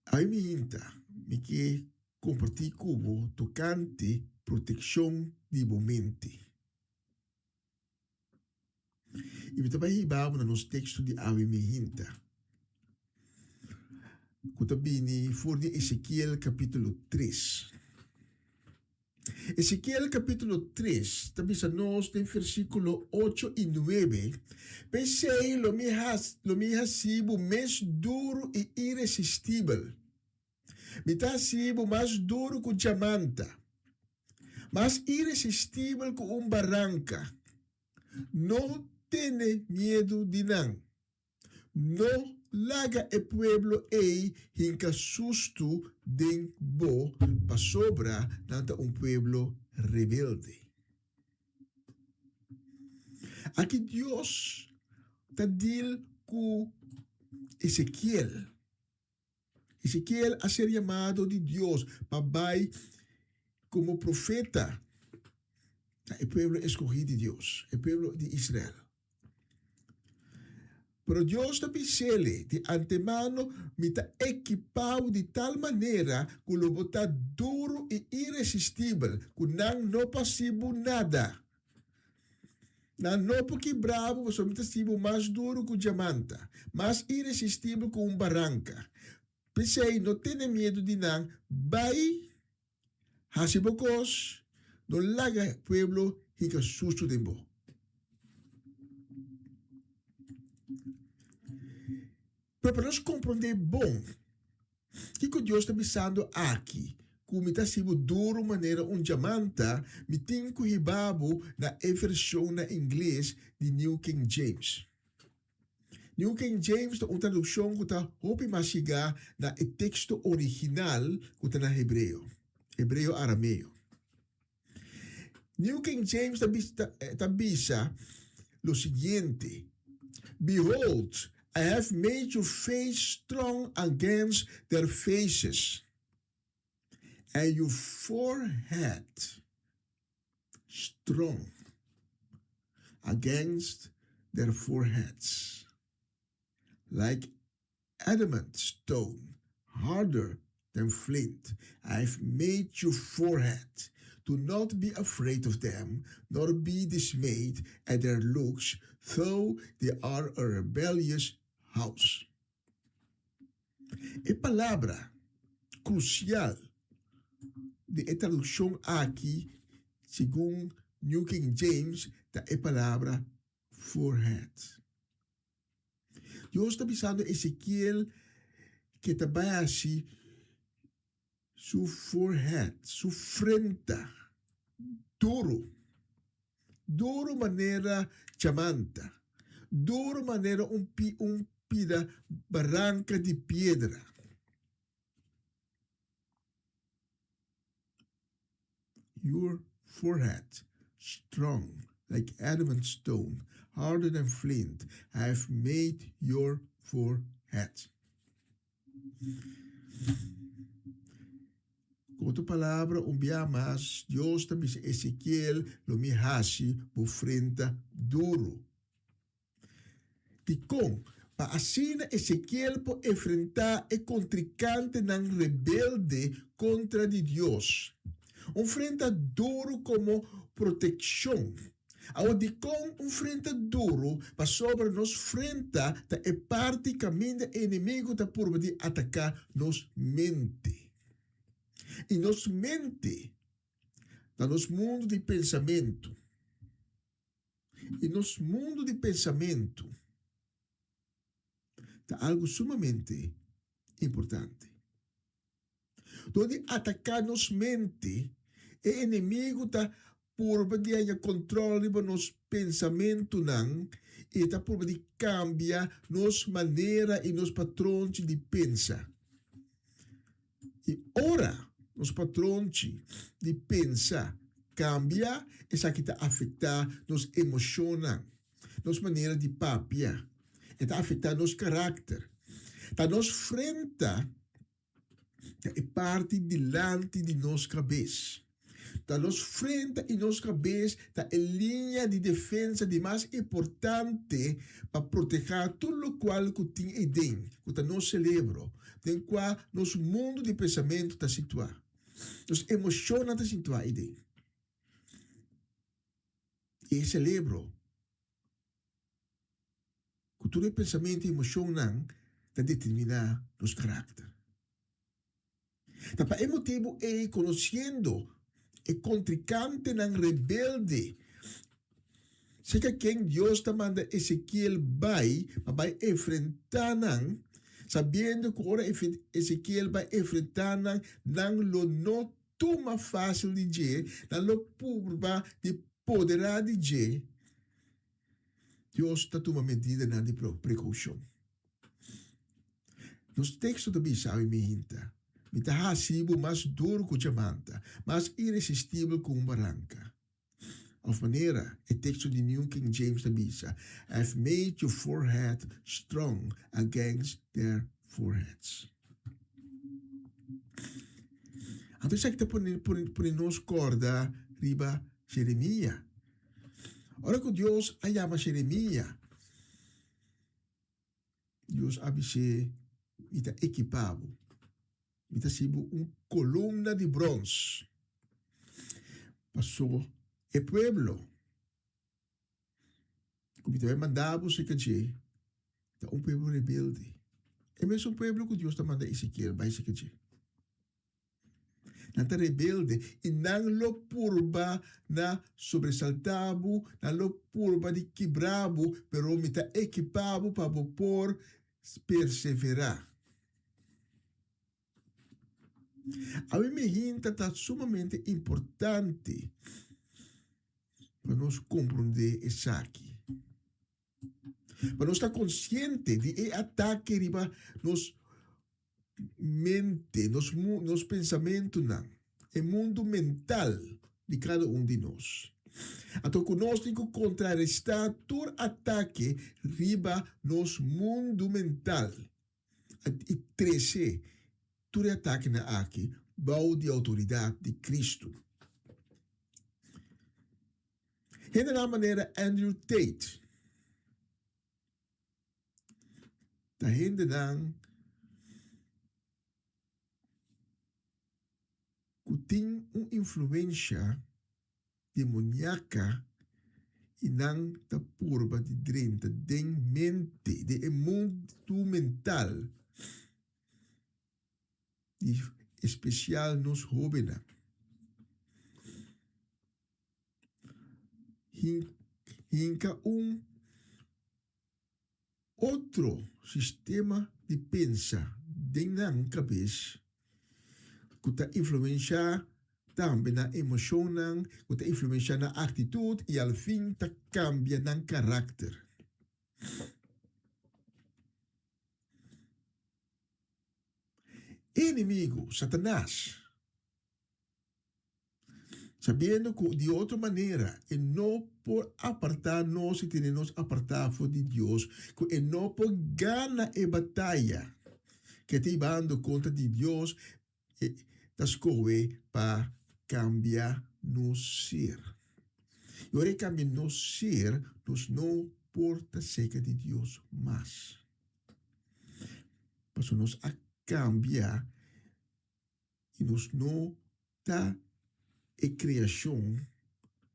Aí me inta, me que compartir cubo tocante proteção de mente. E me também ribava no nosso texto de Awe me inta. Que também for de Ezequiel capítulo 3. Ezequiel capítulo 3, também nós tem versículo 8 e 9. Pensei, lo me hasibo mais duro e irresistível. Me hasibo mais duro que diamante, mais irresistível que barranca. Não tenha medo de não. Não laga e pueblo ei hinca susto den bo pa sobra nanta pueblo rebelde. Aqui Deus está dil com Ezequiel. Ezequiel a ser chamado de Deus para como profeta. O pueblo escolhido de Deus, o pueblo de Israel. Pero Deus te pisele de antemano me está equipado de tal maneira que lo bota duro e irresistível, que não possível nada. Não porque bravo, mas me está mais duro que diamante, mais irresistível que barranca. Pensei, não tenha medo de não, vai, hasibocos, não laga pueblo, fica susto de bo. Para nós compreender bom, o que Deus está pensando aqui? Como está sendo duro maneira diamante, me tem que ribabo na versão na inglês de New King James. New King James é uma tradução que está hopi mais chegar na texto original que está na hebreu arameu. New King James está bisa o seguinte: Behold, I have made your face strong against their faces, and your forehead strong against their foreheads, like adamant stone, harder than flint. I have made your forehead Do not be afraid of them, nor be dismayed at their looks, though they are a rebellious house. A palavra crucial de a tradução aqui, segundo New King James, da a palavra forehead. Deus está avisando Ezequiel que trabalha assim su forehead, su frente, duro maneira chamanta, duro maneira pida barranca de pedra. Your forehead, strong like adamant stone, harder than flint, I have made your forehead. Com outra palavra, dia mais, Deus também diz Ezequiel, lo me hasi, bo frente duro. De com, para assim Ezequiel pode enfrentar o contrincante não rebelde contra de Deus. Frente duro como proteção. Ao de com frente duro, para sobre nos frente, da é parte caminho inimigo da por de atacar nos mente. E nos mente, no nosso mundo de pensamento. E nos mundo de pensamento, está algo sumamente importante. Onde atacar nos mente, o inimigo está por de controle nos pensamento não, e está por de cambiar nos maneira e nos patrões de pensar. E ora, nos patrões de pensar cambia, essa que está afetar nos emoções, nos maneira de papia, está afetar nos caráter, está nos frente, é parte delante de nos cabeça. Está nos frente e nos cabeça, está a linha de defesa de mais importante para proteger tudo o qual que tem dentro, que está no cérebro, em qual nosso mundo de pensamento está situado. Nos emoções está situado dentro. E o cérebro, com todo o pensamento e emoção, está determinar nos caráter. Então, para esse motivo, conhecendo o contrincante não rebelde, sei que quem Deus está mandando Ezequiel vai enfrentar, sabendo que agora Ezequiel vai enfrentar, não lo toma fácil de dizer, não lo purba de poderá de dizer, Deus está tomando medida de precaução. Nos textos da Bíblia, me hinta, me está hasibo mais duro que diamante, mais irresistível que barranca. Of maneira, o texto de New King James da Bíblia, I've made your forehead strong against their foreheads. Então, isso aqui está por nos corda, riba Jeremias. Ora que Deus chama Jeremias, Deus avise, está equipado. Está sido columna de bronze. Passou o pueblo. Como também mandava se que é pueblo rebelde. É mesmo pueblo que Deus está mandando Ezequiel, vai se que não está rebelde e não lo purba na sobressaltabo, não lo purba de quebrabo, pero me está equipado para por perseverar. A mim me hinta está sumamente importante para nós compreender isso aqui. Para nós estar consciente de ataque riba nos mente, nos pensamentos, o mundo mental de cada de nós. Então, conosco tem que contrarrestar todo ataque riba nos mundo mental. E 13, todo ataque na aqui, bau de autoridade de Cristo. E da maneira Andrew Tate, da gente dan, tem uma influência demoníaca e não da purba de dentro, de mente, de mundo mental, de especial nos jovens. Hinca outro sistema de pensa dentro da cabeça que está influenciar também na emoção, que está influenciar na atitude e ao fim está cambia na caráter. Inimigo, Satanás, sabendo que de outra maneira, ele não pode apartar nós e ter nos apartado de Deus, que ele não pode ganhar a batalha que está indo contra de Deus, das coisas para cambiar nos ser. E ora cambia nos ser, nós não porta seca de Deus mais. Mas nós a cambiar e nós não está a criação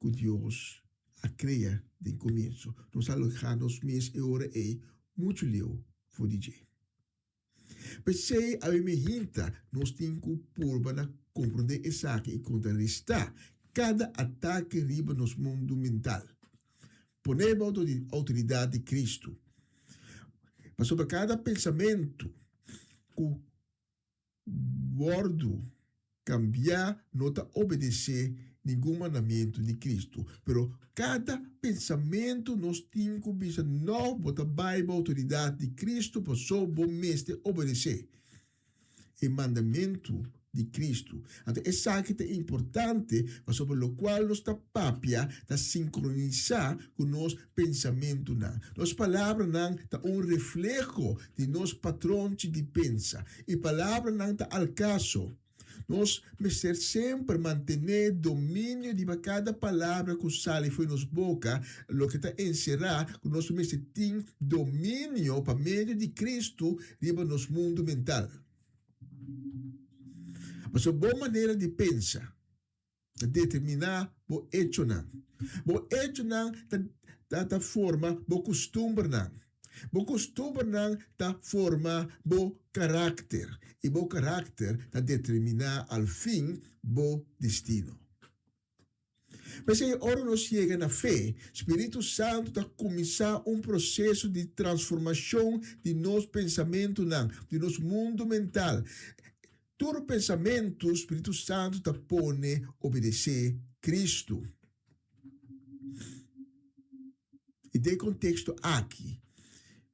que Deus a cria de começo. Nós alojamos mês e hora é muito leu for DJ. Pensei a minha hinta, nós temos que pôr na compreender essa aqui e contrarrestar cada ataque riba nos mundo mental. Ponemos a autoridade de Cristo. Mas sobre cada pensamento que bordo cambiar, não está obedecer nenhum mandamento de Cristo. Pero cada pensamento nós temos que pensar, não botar a autoridade de Cristo, para só bom mestre obedecer. O mandamento de Cristo. Então, essa aqui é importante, mas sobre o qual nós está papia, está sincronizar com nosso pensamento. Nossa palavra não está reflexo de nosso padrão de pensa. E palavra não está ao caso. Nós ser sempre manter domínio de cada palavra que sai foi nos boca, o que está encerrado, que nós tem domínio para meio de Cristo, riba nos mundo mental. Mas a boa maneira de pensar, de determinar o hecho não. O hecho não da forma, o costume não. O costume não da forma, o caráter. E o caráter da determinar ao fim o destino. Mas aí, ora nós chega na fé, Espírito Santo está começar processo de transformação de nosso pensamento, de nosso mundo mental. Todo pensamento, o Espírito Santo está pone obedecer Cristo. E de contexto aqui,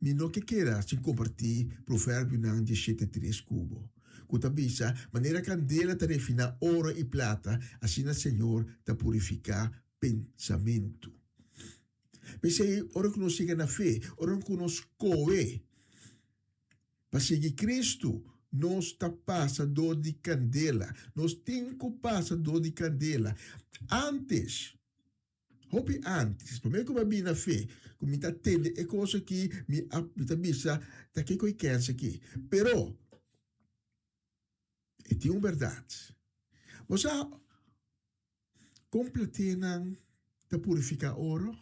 me não que queira se compartilhar provérbio não de 7:3 cubo. Cuta bisa, maneira candela está refinar ouro e prata, assim o Senhor está purificar pensamento. Pensei, ora que nós chega na fé, ora que nós coe, para seguir Cristo, nós está passa dor de candela, nós temos que passar dor de candela. Antes, primeiro que eu vi na fé, que me está tendo, é coisa que me está bisa, está que eu quero aqui. Pero, é tem uma verdade. Você completam para purificar ouro?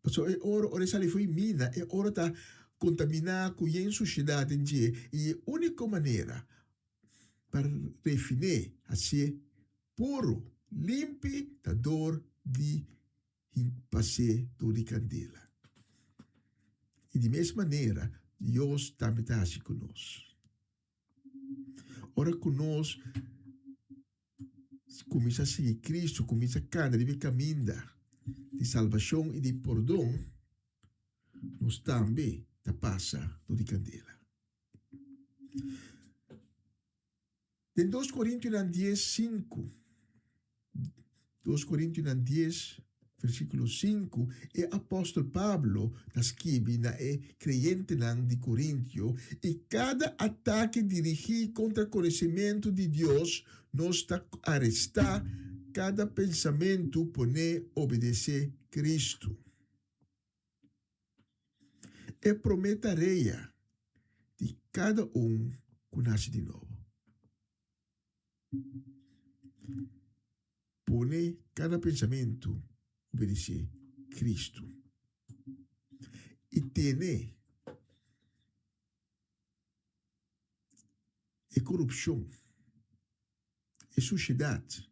Porque é ouro, ora sali foi mina, é ouro está contaminar com a sociedade em dia. E a única maneira para refinar, assim, puro, limpo, da dor de passar dor de candela. E de mesma maneira, Deus também está assim conosco. Ora conosco, começa a seguir Cristo, começa a cada de caminho de salvação e de perdão, nós também está passa dor de candela. Em 2 Coríntios 10:5, 2 Coríntios 10, versículo 5, é apóstolo Pablo da escreve na crente de Coríntio, e cada ataque dirigido contra o conhecimento de Deus nos está a arrestar cada pensamento por obedecer Cristo. É prometareia de cada que nasce de novo. Pone cada pensamento obedecer Cristo. E tiene e corrupção, e sociedade.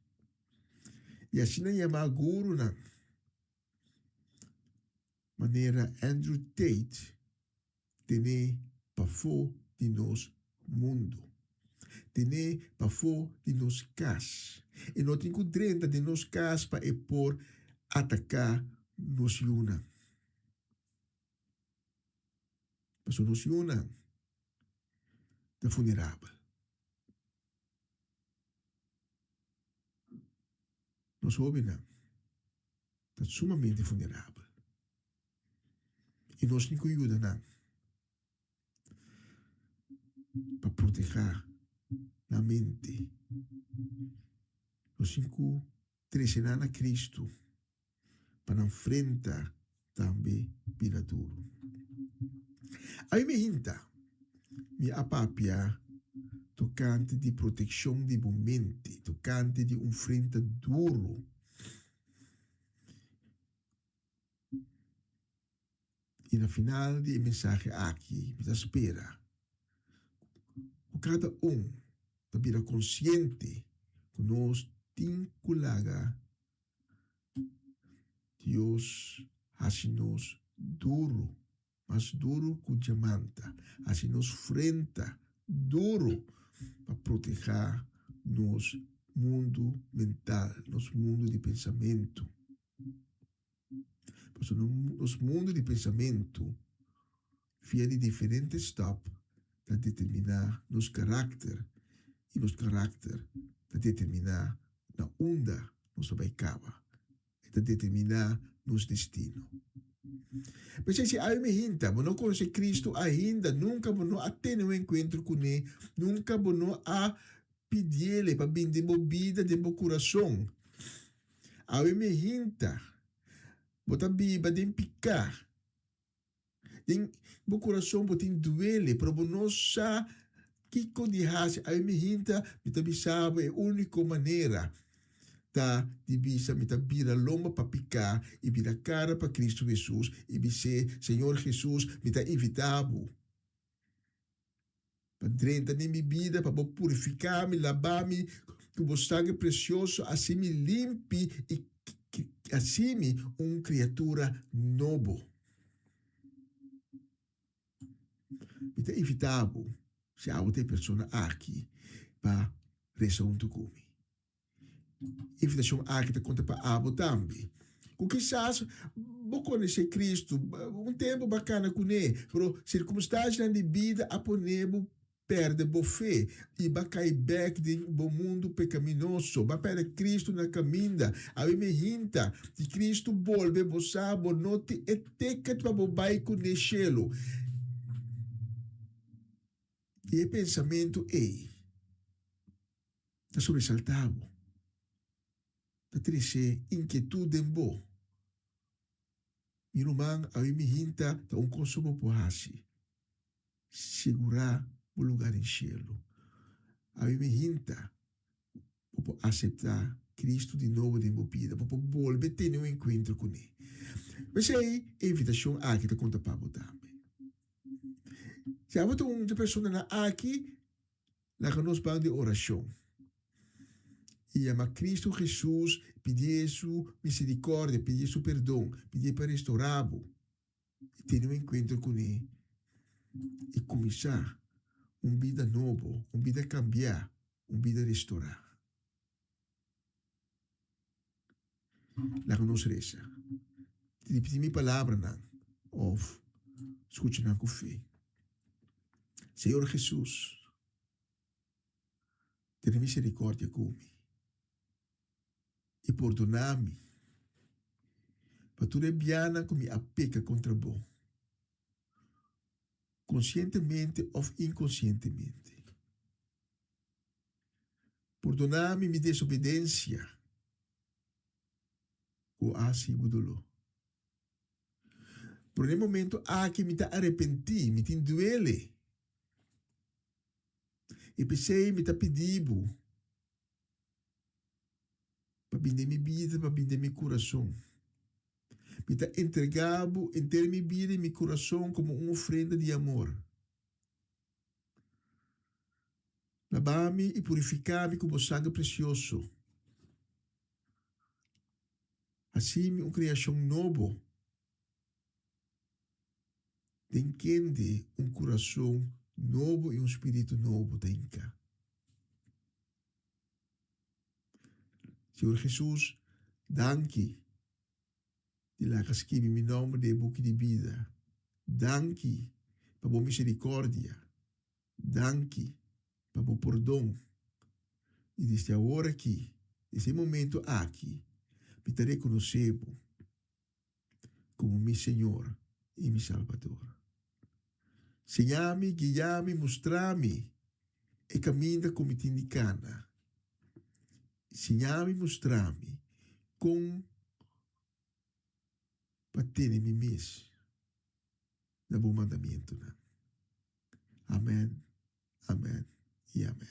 E assim não chama guru na maneira Andrew Tate tiene para fora de nós mundo. Tiene para fora de nós casa. E não tem direito de nós casa para por atacar nos una. Mas nos una é vulnerável. Nós homens é sumamente vulnerável. E nós não ajuda não para proteger a mente. Nós não treinar a Cristo para enfrentar também vida duro. Aí me hinta, me apapia tocante de proteção de mente, tocante de enfrenta duro. E no final de mensagem aqui, me espera. Cada está vira consciente que nós tinculaga Deus assim-nos duro, mas duro que diamante, assim-nos frenta duro para proteger nosso mundo mental, nosso mundo de pensamento. Mas nosso mundo de pensamento via de diferentes etapas para determinar nosso caráter e nosso caráter para determinar na onda nossa baicaba, para determinar nosso destino. Mas se aí me hinta, não conhece Cristo ainda, nunca não até um encontro com ele, nunca não a pedir-lhe para vir de vida de meu coração. Aí me hinta, bota biba de picar. Meu coração botin duele, para não sa que condihase, aí me hinta, me tabi sabe, é a única maneira de bisa me vira lomba para picar e vira cara para Cristo Jesus e dizer, Senhor Jesus, me está invitado para dentro de minha vida, para purificar, me lavar, me que o sangue precioso assim me limpe e assim me criatura novo. Me está invitado, se há outra pessoa aqui para rezar junto comigo. Invitação aqui te conta para abo também. O que quizás vou conhecer Cristo tempo bacana com ele, mas circunstâncias de vida a ponebo perde a fé e vai cair back de bom mundo pecaminoso, vai perder Cristo na caminha. Aí me hinta que Cristo volve você bonote e teca para bobai conhecê-lo. E o pensamento está sobressaltado. Triste inquietude em bo. Irmão, a me hinta tá consumo por hasi. Segurar o lugar em cielo. A me hinta para aceitar Cristo de novo de minha vida, para volver ter um encontro com ele. Mas aí, a invitação aqui te conta para também. Se há uma pessoa aqui, lá que nós vamos de oração. E ama Cristo Jesus, pedir sua misericórdia, pedir seu perdão, pedir para restaurá-lo, e ter um encontro com ele, e começar uma vida nova, uma vida cambiar, uma vida restaurar. Lá que nós reza. Te pedir minha palavra, não, ou escute não com fé. Senhor Jesus, tenha misericórdia comigo. E perdonar-me para tu rebiana que me apeca contra bom, conscientemente ou inconscientemente. Perdonar-me minha desobediência, o assim o dolor. Por um momento, que me está arrependi, me tem duele. E pensei, me está pedindo binde mi vida, para binde mi corazón. Me está entregado entre mi vida y mi corazón como una ofrenda de amor. Lavame y purificame como sangre precioso. Así una creación nueva. Entende un corazón nuevo y un espíritu nuevo dentro. Señor Jesús, danke. De la escribir mi nombre de book de vida. Danke para tu misericordia. Danke para tu perdón. Y desde ahora aquí, desde ese momento aquí, me te reconocemos como mi Señor y mi Salvador. Enseñame, guiame, mostrame el camino como te indicana. Enseñame, mostrame com para ter em mim na bom mandamento. Né? Amém, amém e amém.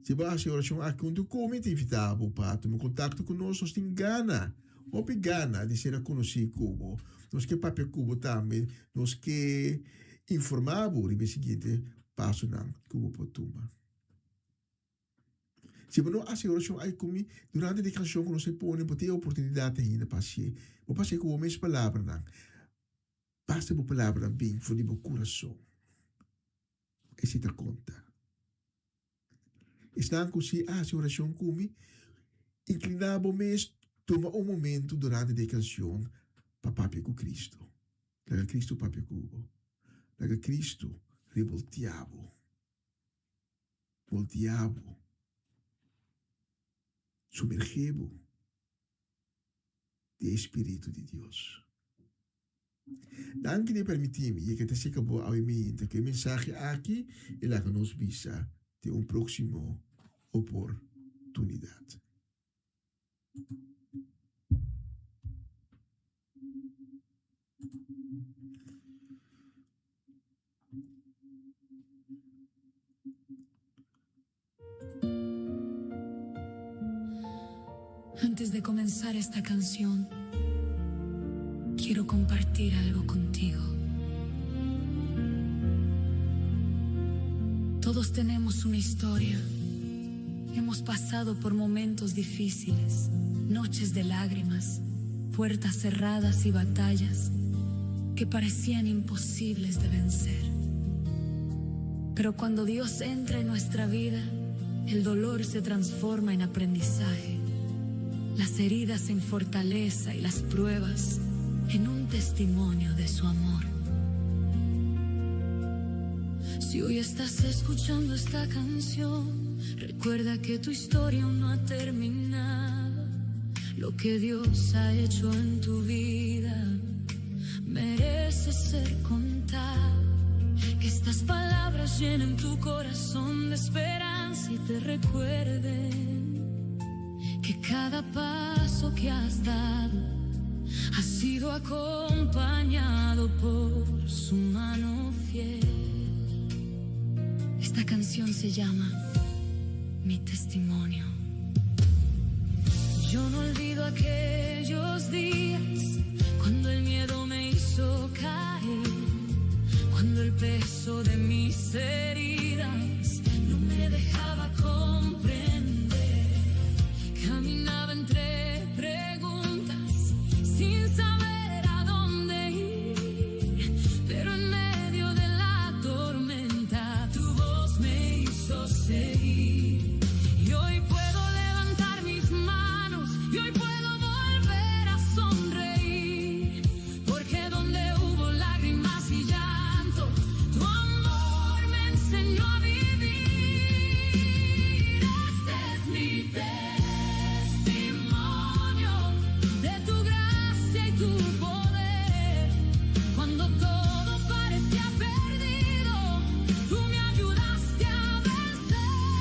Se você a oração aqui, quando come, te invitava para tomar contato conosco, nós tem gana, ou gana de ser conhecido como, nós que papel cubo também, nós que informavo o seguinte passo não, cubo por tomar. Se você não faz a oração aí comigo, durante a canção que você põe, você tem a oportunidade ainda para passar. Vou passar com as minhas palavras, não. Passa a palavra bem, for de meu coração. E se dá conta. Estão com se a oração comigo, inclinar o mês, toma um momento durante a canção para papi com Cristo. Laga Cristo papi com Laga Cristo revolteavo. Volteavo. Sumergivo de Espírito de Deus. Danke de permitir-me que te acabou ao mente que a mensagem aqui ela nos visa de próximo oportunidade. Antes de comenzar esta canción, quiero compartir algo contigo. Todos tenemos una historia. Hemos pasado por momentos difíciles, noches de lágrimas, puertas cerradas y batallas que parecían imposibles de vencer. Pero cuando Dios entra en nuestra vida, el dolor se transforma en aprendizaje. Las heridas en fortaleza y las pruebas en un testimonio de su amor. Si hoy estás escuchando esta canción, recuerda que tu historia aún no ha terminado. Lo que Dios ha hecho en tu vida merece ser contado. Que estas palabras llenen tu corazón de esperanza y te recuerden que cada paso que has dado ha sido acompañado por su mano fiel. Esta canción se llama Mi Testimonio. Yo no olvido aquellos días cuando el miedo me hizo caer, cuando el peso de mis heridas no me dejaba comprender. Caminaba entre preguntas sin saber a dónde ir, pero en medio de la tormenta tu voz me hizo seguir. Y hoy puedo levantar mis manos y hoy puedo volver a sonreír, porque donde hubo lágrimas y llanto, tu amor me enseñó a vivir. Este es mi testimonio de tu gracia y tu poder. Cuando todo parecía perdido, tú me ayudaste a vencer.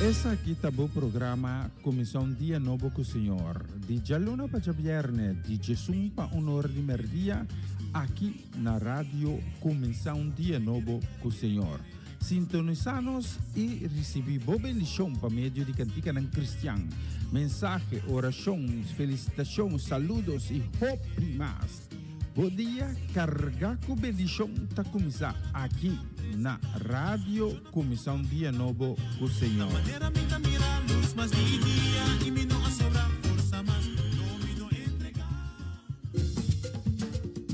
Essa aqui tá o programa Comissão Dia Novo com o Senhor. De Jaluna para Viernes, de Jesus para Honor de Merdia, aqui na rádio Comissão Dia Novo com o Senhor. Sintonizanos e recebi boa bendição para meio de cantiga ng Cristian. Mensagem, orações, felicitações, saludos e hope mais. Bom dia, carga com bendição tá começar aqui na Rádio Comissão Dia Novo com o Senhor.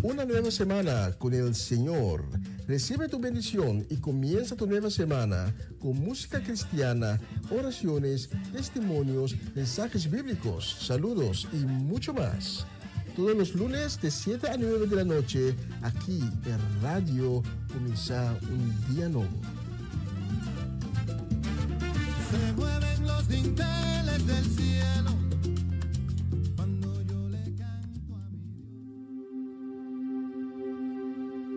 Una nueva semana con el Señor. Recibe tu bendición y comienza tu nueva semana con música cristiana, oraciones, testimonios, mensajes bíblicos, saludos y mucho más. Todos los lunes de 7 a 9 de la noche, aquí en Radio Comienza un Día Nuevo. Se mueven los dinteles del cielo cuando yo le canto a mi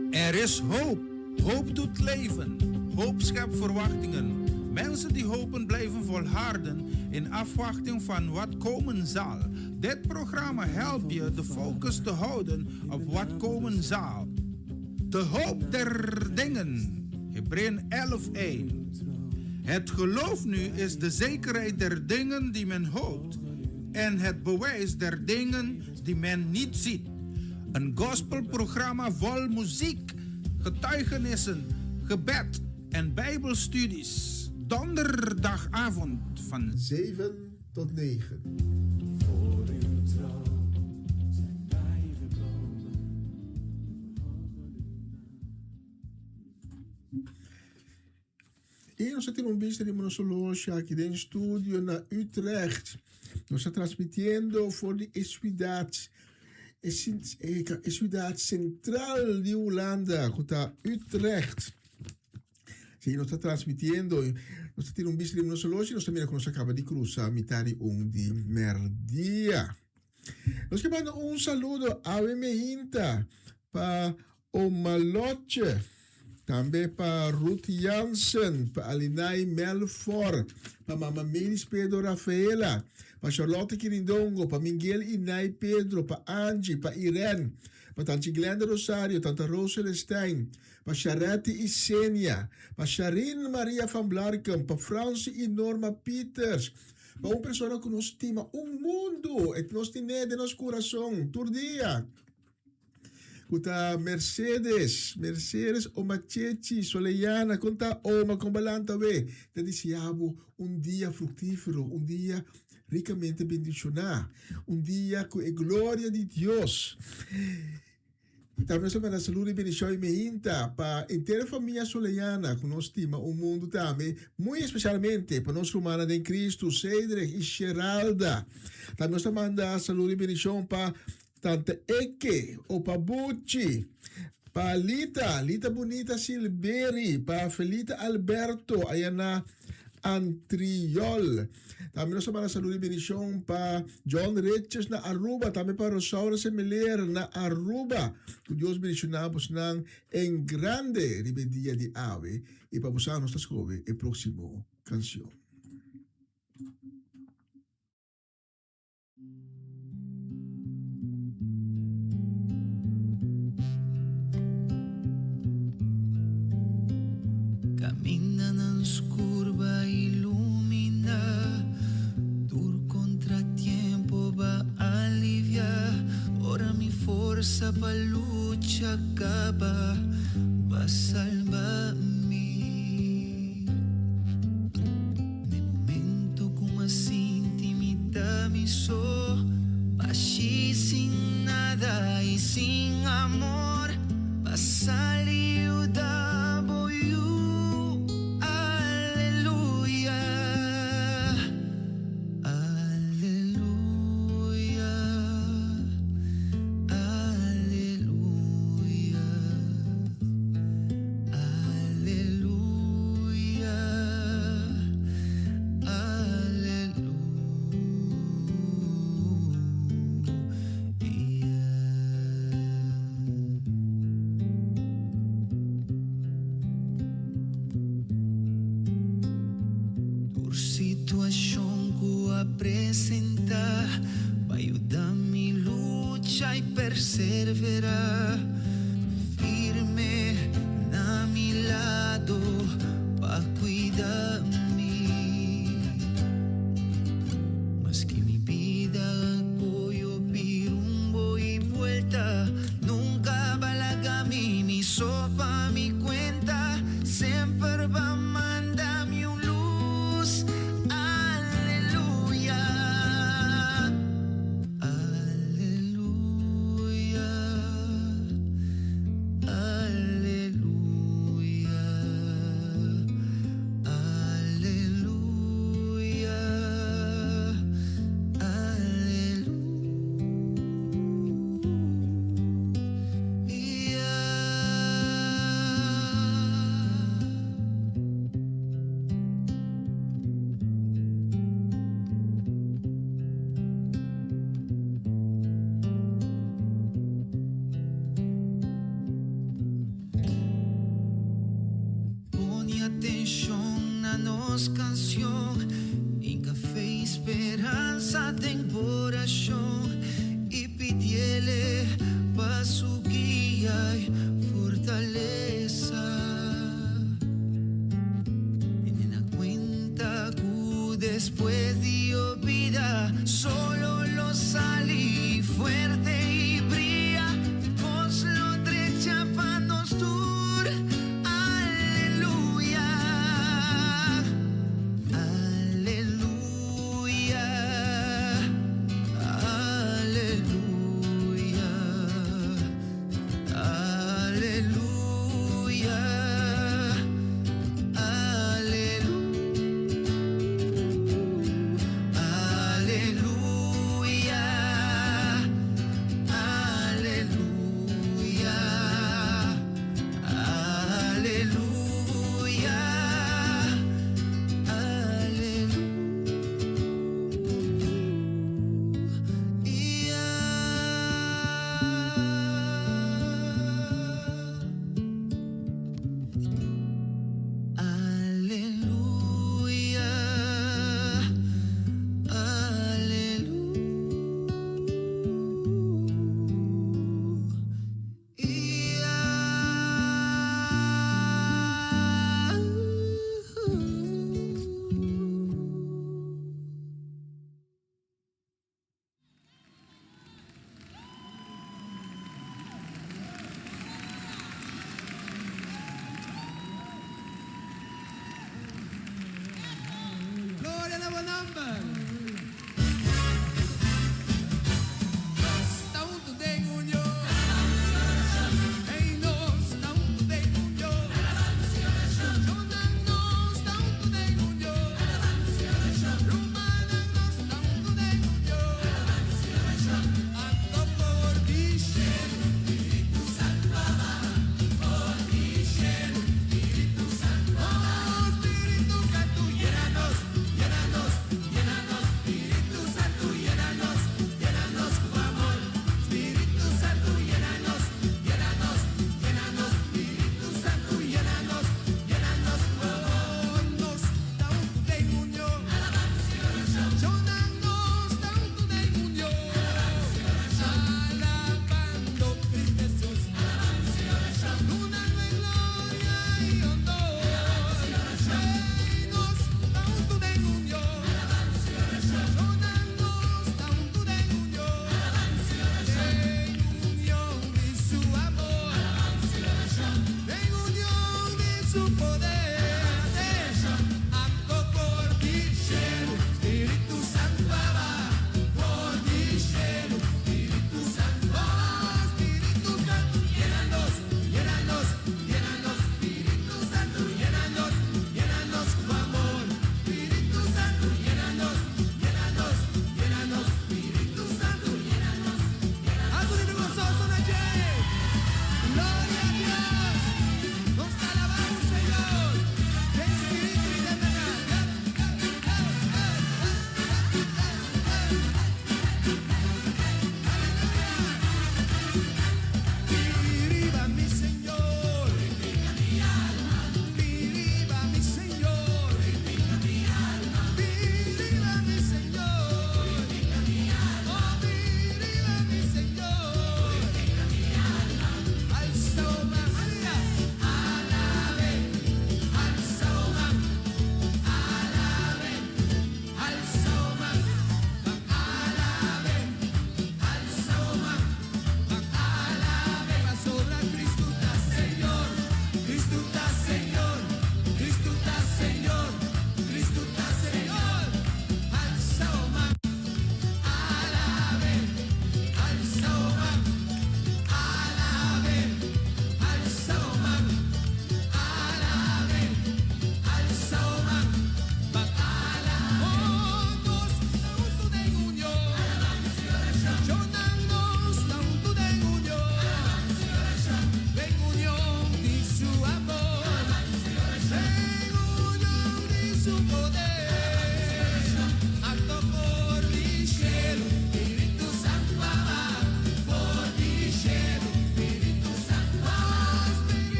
Dios. Er is hoop. Hoop doet leven. Hoop schept verwachtingen. Mensen die hopen blijven volharden in afwachting van wat komen zal. Dit programma helpt je de focus te houden op wat komen zal. De hoop der dingen. Hebreeën 11:1. Het geloof nu is de zekerheid der dingen die men hoopt en het bewijs der dingen die men niet ziet. Een gospelprogramma vol muziek, getuigenissen, gebed en bijbelstudies. Donderdagavond van 7 tot 9. E nós temos um bicho de monosologia aqui dentro do estúdio na Utrecht. Nós estamos transmitindo por de Esuidade Central de Holanda, que está Utrecht. Sim, nós estamos transmitindo, nós temos um bicho de monosologia, nós também acabamos de cruzar a metade de Merdia. Nós queremos mandar um saludo a Emeinta, para o Maloche, também para Ruth Jansen, para Alinai Melfort, para Mama Melis Pedro Rafaela, para Charlotte Quirindongo, para Miguel Inai Pedro, para Angie, para Irene, para Tante Glenda Rosario, Tante Rosa Celestijn, para Charette e Senia, para Sharin Maria van Blarken, para Francie e Norma Peters, para uma pessoa que nos estima mundo, e nos tem de nosso coração, todo dia. Kuta Mercedes Omachechi Soleiana, conta Oma Combalanta we. Te deseamos dia fructífero, dia ricamente bendicionado, dia com a glória de Deus. Também só para saúde e bendição e meinta para a inteira família Soleiana, que nos estima mundo também, muito especialmente para nossa humana de Cristo, Cedric e Geralda. Também só manda saúde e bendição para Tante Eke, Opa Bucci, pa Lita Bonita Silberi, pa Felita Alberto, Ayana Antriol. Também nós vamos saúde e bendição para John Riches na Aruba, também para Rosaura Semeler na Aruba. Que Deus bendicionamos em grande dia de ave e para usar nossas coisas e próximo canção. Camina nas curvas, ilumina, duro contratiempo va a aliviar. Ora mi forza pa lucha acaba, va a salvarme. De momento como assim intimidade me só, baixi sin nada e sin amor, va salir da situação que apresenta, vai ajudar me luta e perseverar, firme na mi lado, para cuidar me. Mas que mi vida coyo pirumbo y vuelta, nunca balaga mi sopa, mi cuenta, siempre va a mandarme un luz. Aleluya, aleluya, aleluya, aleluya, Põe atenção na nossa canção, em café esperança tem coração, e pedi-lhe passo guia e fortaleza. Tiene na cuenta que después dio vida, solo lo salí fuerte y brilla, vos lo trecha para nos tur. Aleluya, aleluya, aleluya, aleluya, Gloria alla number. Staunt de Gunyo. Hey no, staunt de Gunyo. Jonan no, staunt de Gunyo. Rumana no, staunt de Gunyo. Anto por Dishen. Spiritu Santo por Dishen. Spiritu Santo. Oh, Spiritu Santo, llénanos, llénanos, llénanos.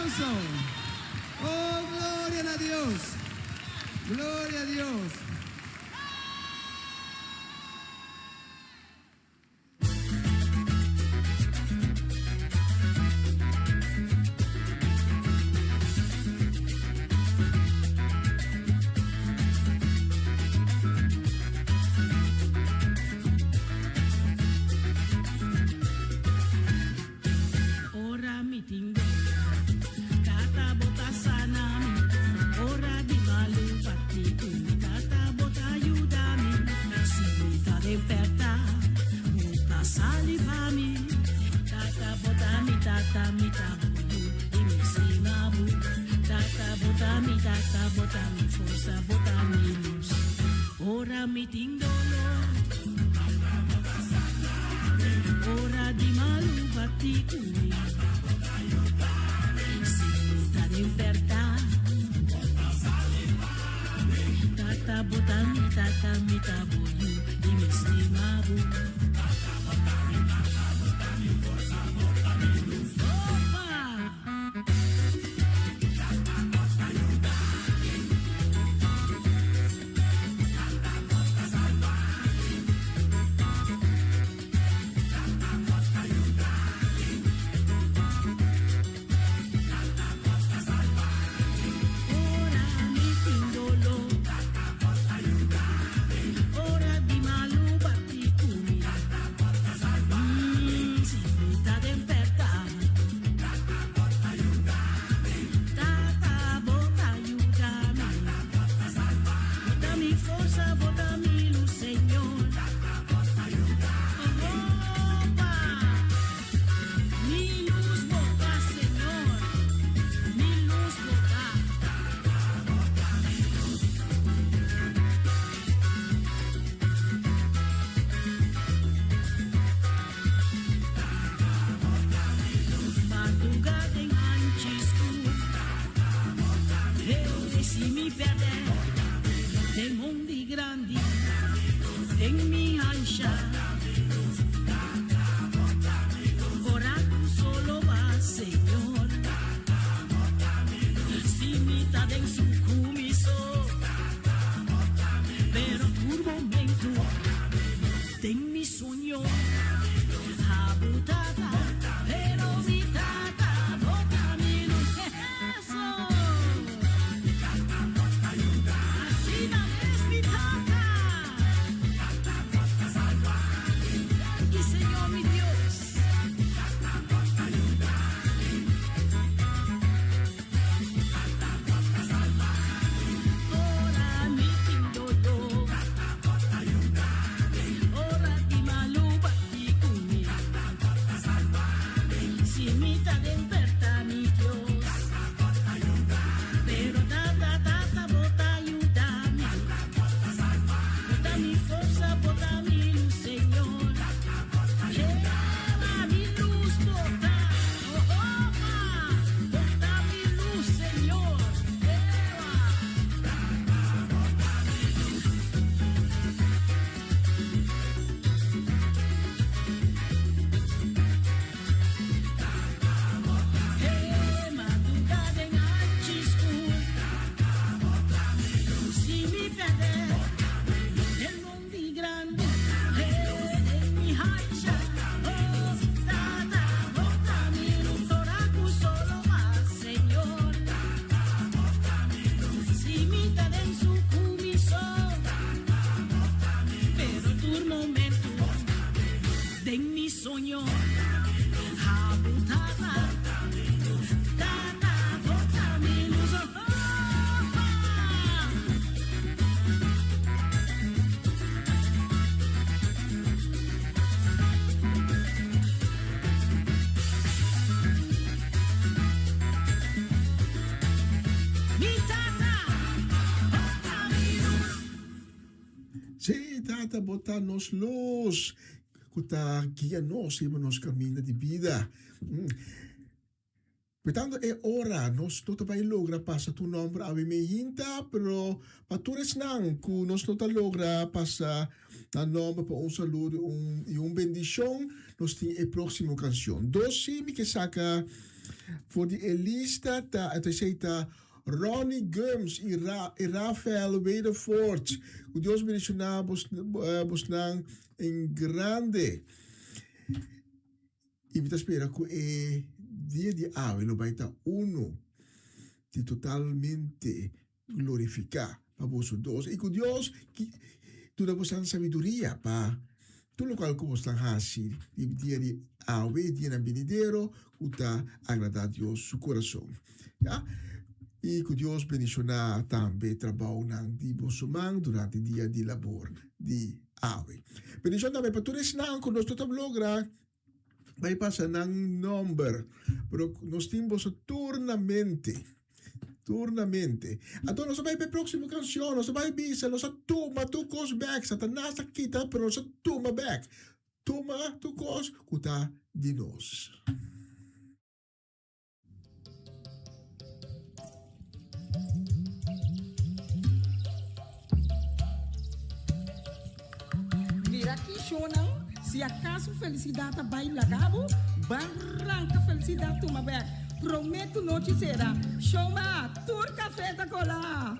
aplauso. Oh, gloria a Dios. Gloria a Dios. Ora mi tingo, tata bota sana mi. Ora di malu patiku, tata bota aiutami. Sibita de perta, bota salivami. Tata bota mi tabu, imisimabu. Tata bota mi forza, bota mi luz. Ora mi tindolo, ora di malu patiku. Sibita de perta. Tata botami tabu, imisimabu. Sí, tata, botanos los. Kuta guía-nos en nos camino de vida. Portanto, é hora, nós não também logra passar tu nome a mim hinta, pero para tu não, que nós não logra passar a nome para um saludo e bendição, nós temos a próxima canção. Doce, me que saca Voor die Elista, het is Ronnie Gums, Rafael Wedervoort. O Deus mencionar Bosnang em grande. E me espera que dia de ave lo vai estar uno de totalmente glorificar para vosotros dos. Y que Dios tú damos sabiduría para todo lo cual como están así. Y dia de ave, dia de venidero, uta agradar a Dios su corazón. ¿Ya? E que Deus bendicionar também trabalho de Bosumang durante o dia de labor de ave. Bendição também para todos nang que nós estamos lograr vai passar nang number, pero nós temos turnamente. Então nós vai para a próxima canção, nós vai bisa, nós toma tu cos back, Satanás kita, pero nós toma back. Toma tu cos kuta de nós. Aqui, Shonang, se acaso felicidade vai lagabo, barranca felicidade toma back. Prometo noite será. Shoma, tur café da cola.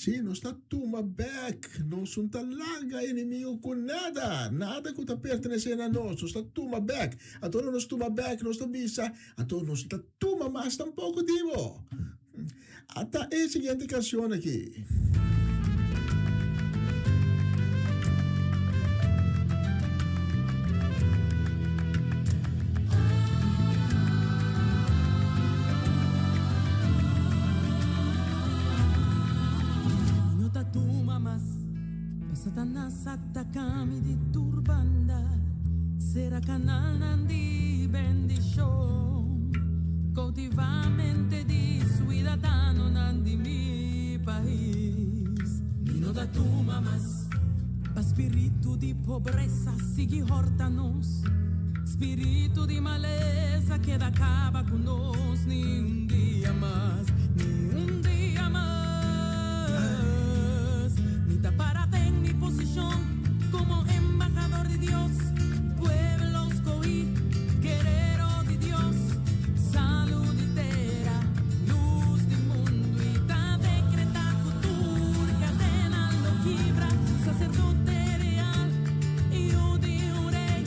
Sí, no está toma back, no son tan larga enemigo con nada que te pertenece a nosotros, está toma back, a todos nos toma back, nos visa, a todos nos está toma más tampoco digo. Hasta la siguiente canción aquí. Satanás atacami di turbanda, será canal nandi bendición, cautivamente di ciudadano nandi mi país. Nino da tu mamás, pa espíritu di pobreza sigue hortanos, espíritu di maleza que da acaba con nos ni un día más, ni un día más. Para en mi posición como embajador de Dios, pueblo escogí, guerrero de Dios, salud entera, luz del mundo y ta decreta cultura, cadena lo quibra, sacerdote real, y yo de un rey,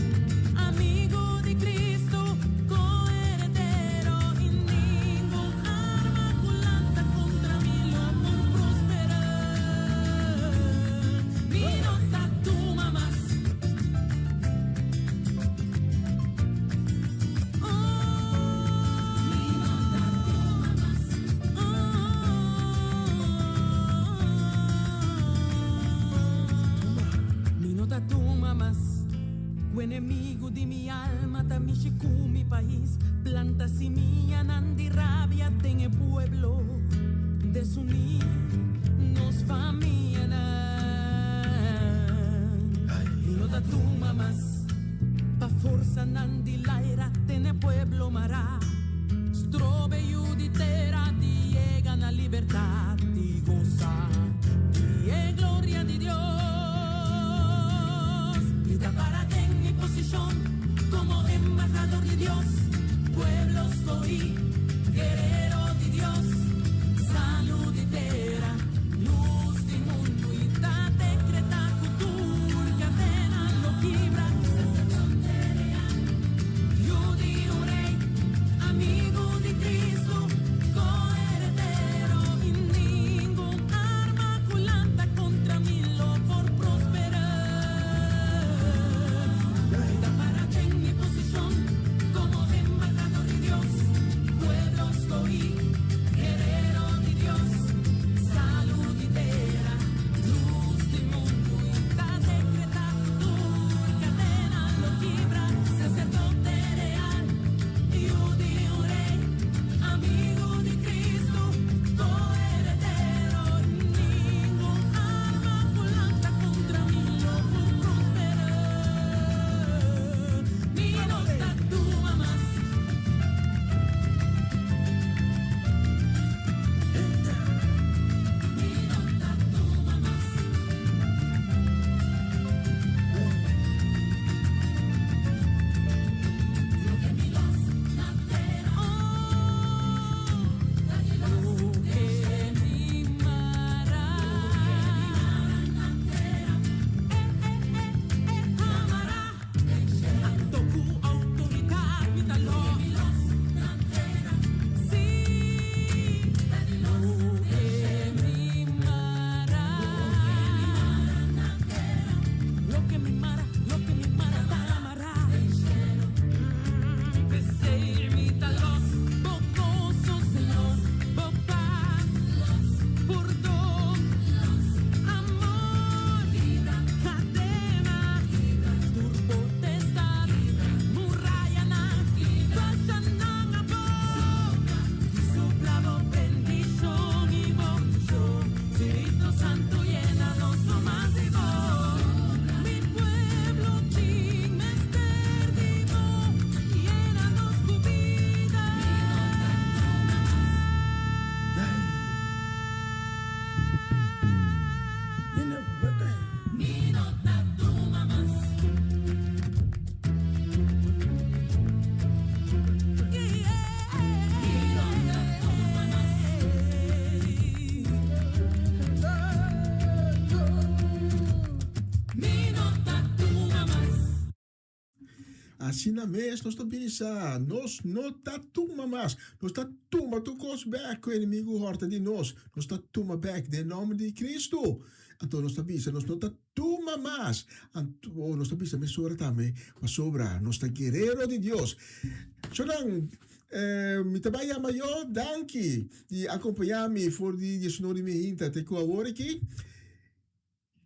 mi alma, tamichiku mi país, planta semilla, nandi rabia, tenga pueblo, desunir nos familia, no da tu mamás, pa forza nandi laira, tiene pueblo mará, strobe yuditera, di llegan a libertad, di goza, di gloria de Dios, y da para en mi posición, como embajador de Dios, pueblos soy, guerrero de Dios, salud entera, luz del mundo y ta decreta cultura, cadena lo quibra, sacerdote real, yo di un rey, amigo de Cristo, coheredero y ningún arma culanta contra mí lo por prosperar. Da para en mi posición, como embajador de Dios, pueblos soy, guerrero de Dios, salud entera, luz del mundo y ta decreta cultura, cadena lo quibra, sacerdote real, yo di un rey, amigo de Cristo, coheredero, ningún arma culanta contra mí lo por prosperar. Mi nota tu mamás. Santo, llénanos no más de vos. Mi pueblo chinmes perdido, llénanos tu vida. Mi nota tu mamás. Assim na mês, nós também nós não tá tuma mais, nós tá tuma tu cos back, o inimigo horta de nós tá tuma back, em nome de Cristo. Então nós também, nós não tá tuma mais, nós também, me sobra também, mas sobra, nós tá guerreiro de Deus. Zolang, me trabalha maior, danke, de acompanhar-me por de sonore me hinta, te co agora aqui.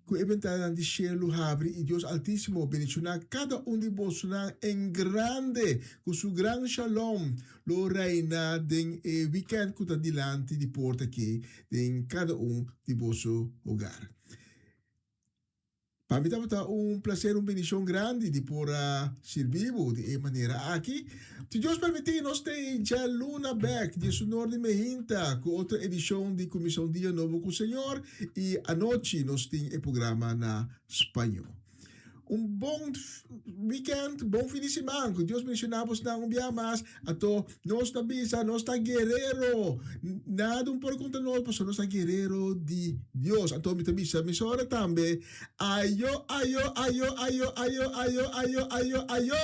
Que eventualmente de cielo abre y Dios Altísimo bendicionar cada de vosotros en grande con su gran shalom lo reina den weekend que está delante de porta aquí en cada de vosotros hogar. Para mí también placer, bendición grande de por servir de manera aquí. Si Dios permite, nos tem ya luna back de su norte me hinta con otra edición de Comisión Día Nuevo con Señor y anoche nos tem el programa na español. Bom weekend, bom fim de semana. Que Deus mencionamos na dia mais. Ato, nós tá bisa, nós tá guerreiro. Nada por conta nós, mas nós tá guerreiro de Deus. Ato, me tá bisa, me sora também. Ayo, ayo, ayo, ayo, ayo, ayo, ayo, ayo, ayo.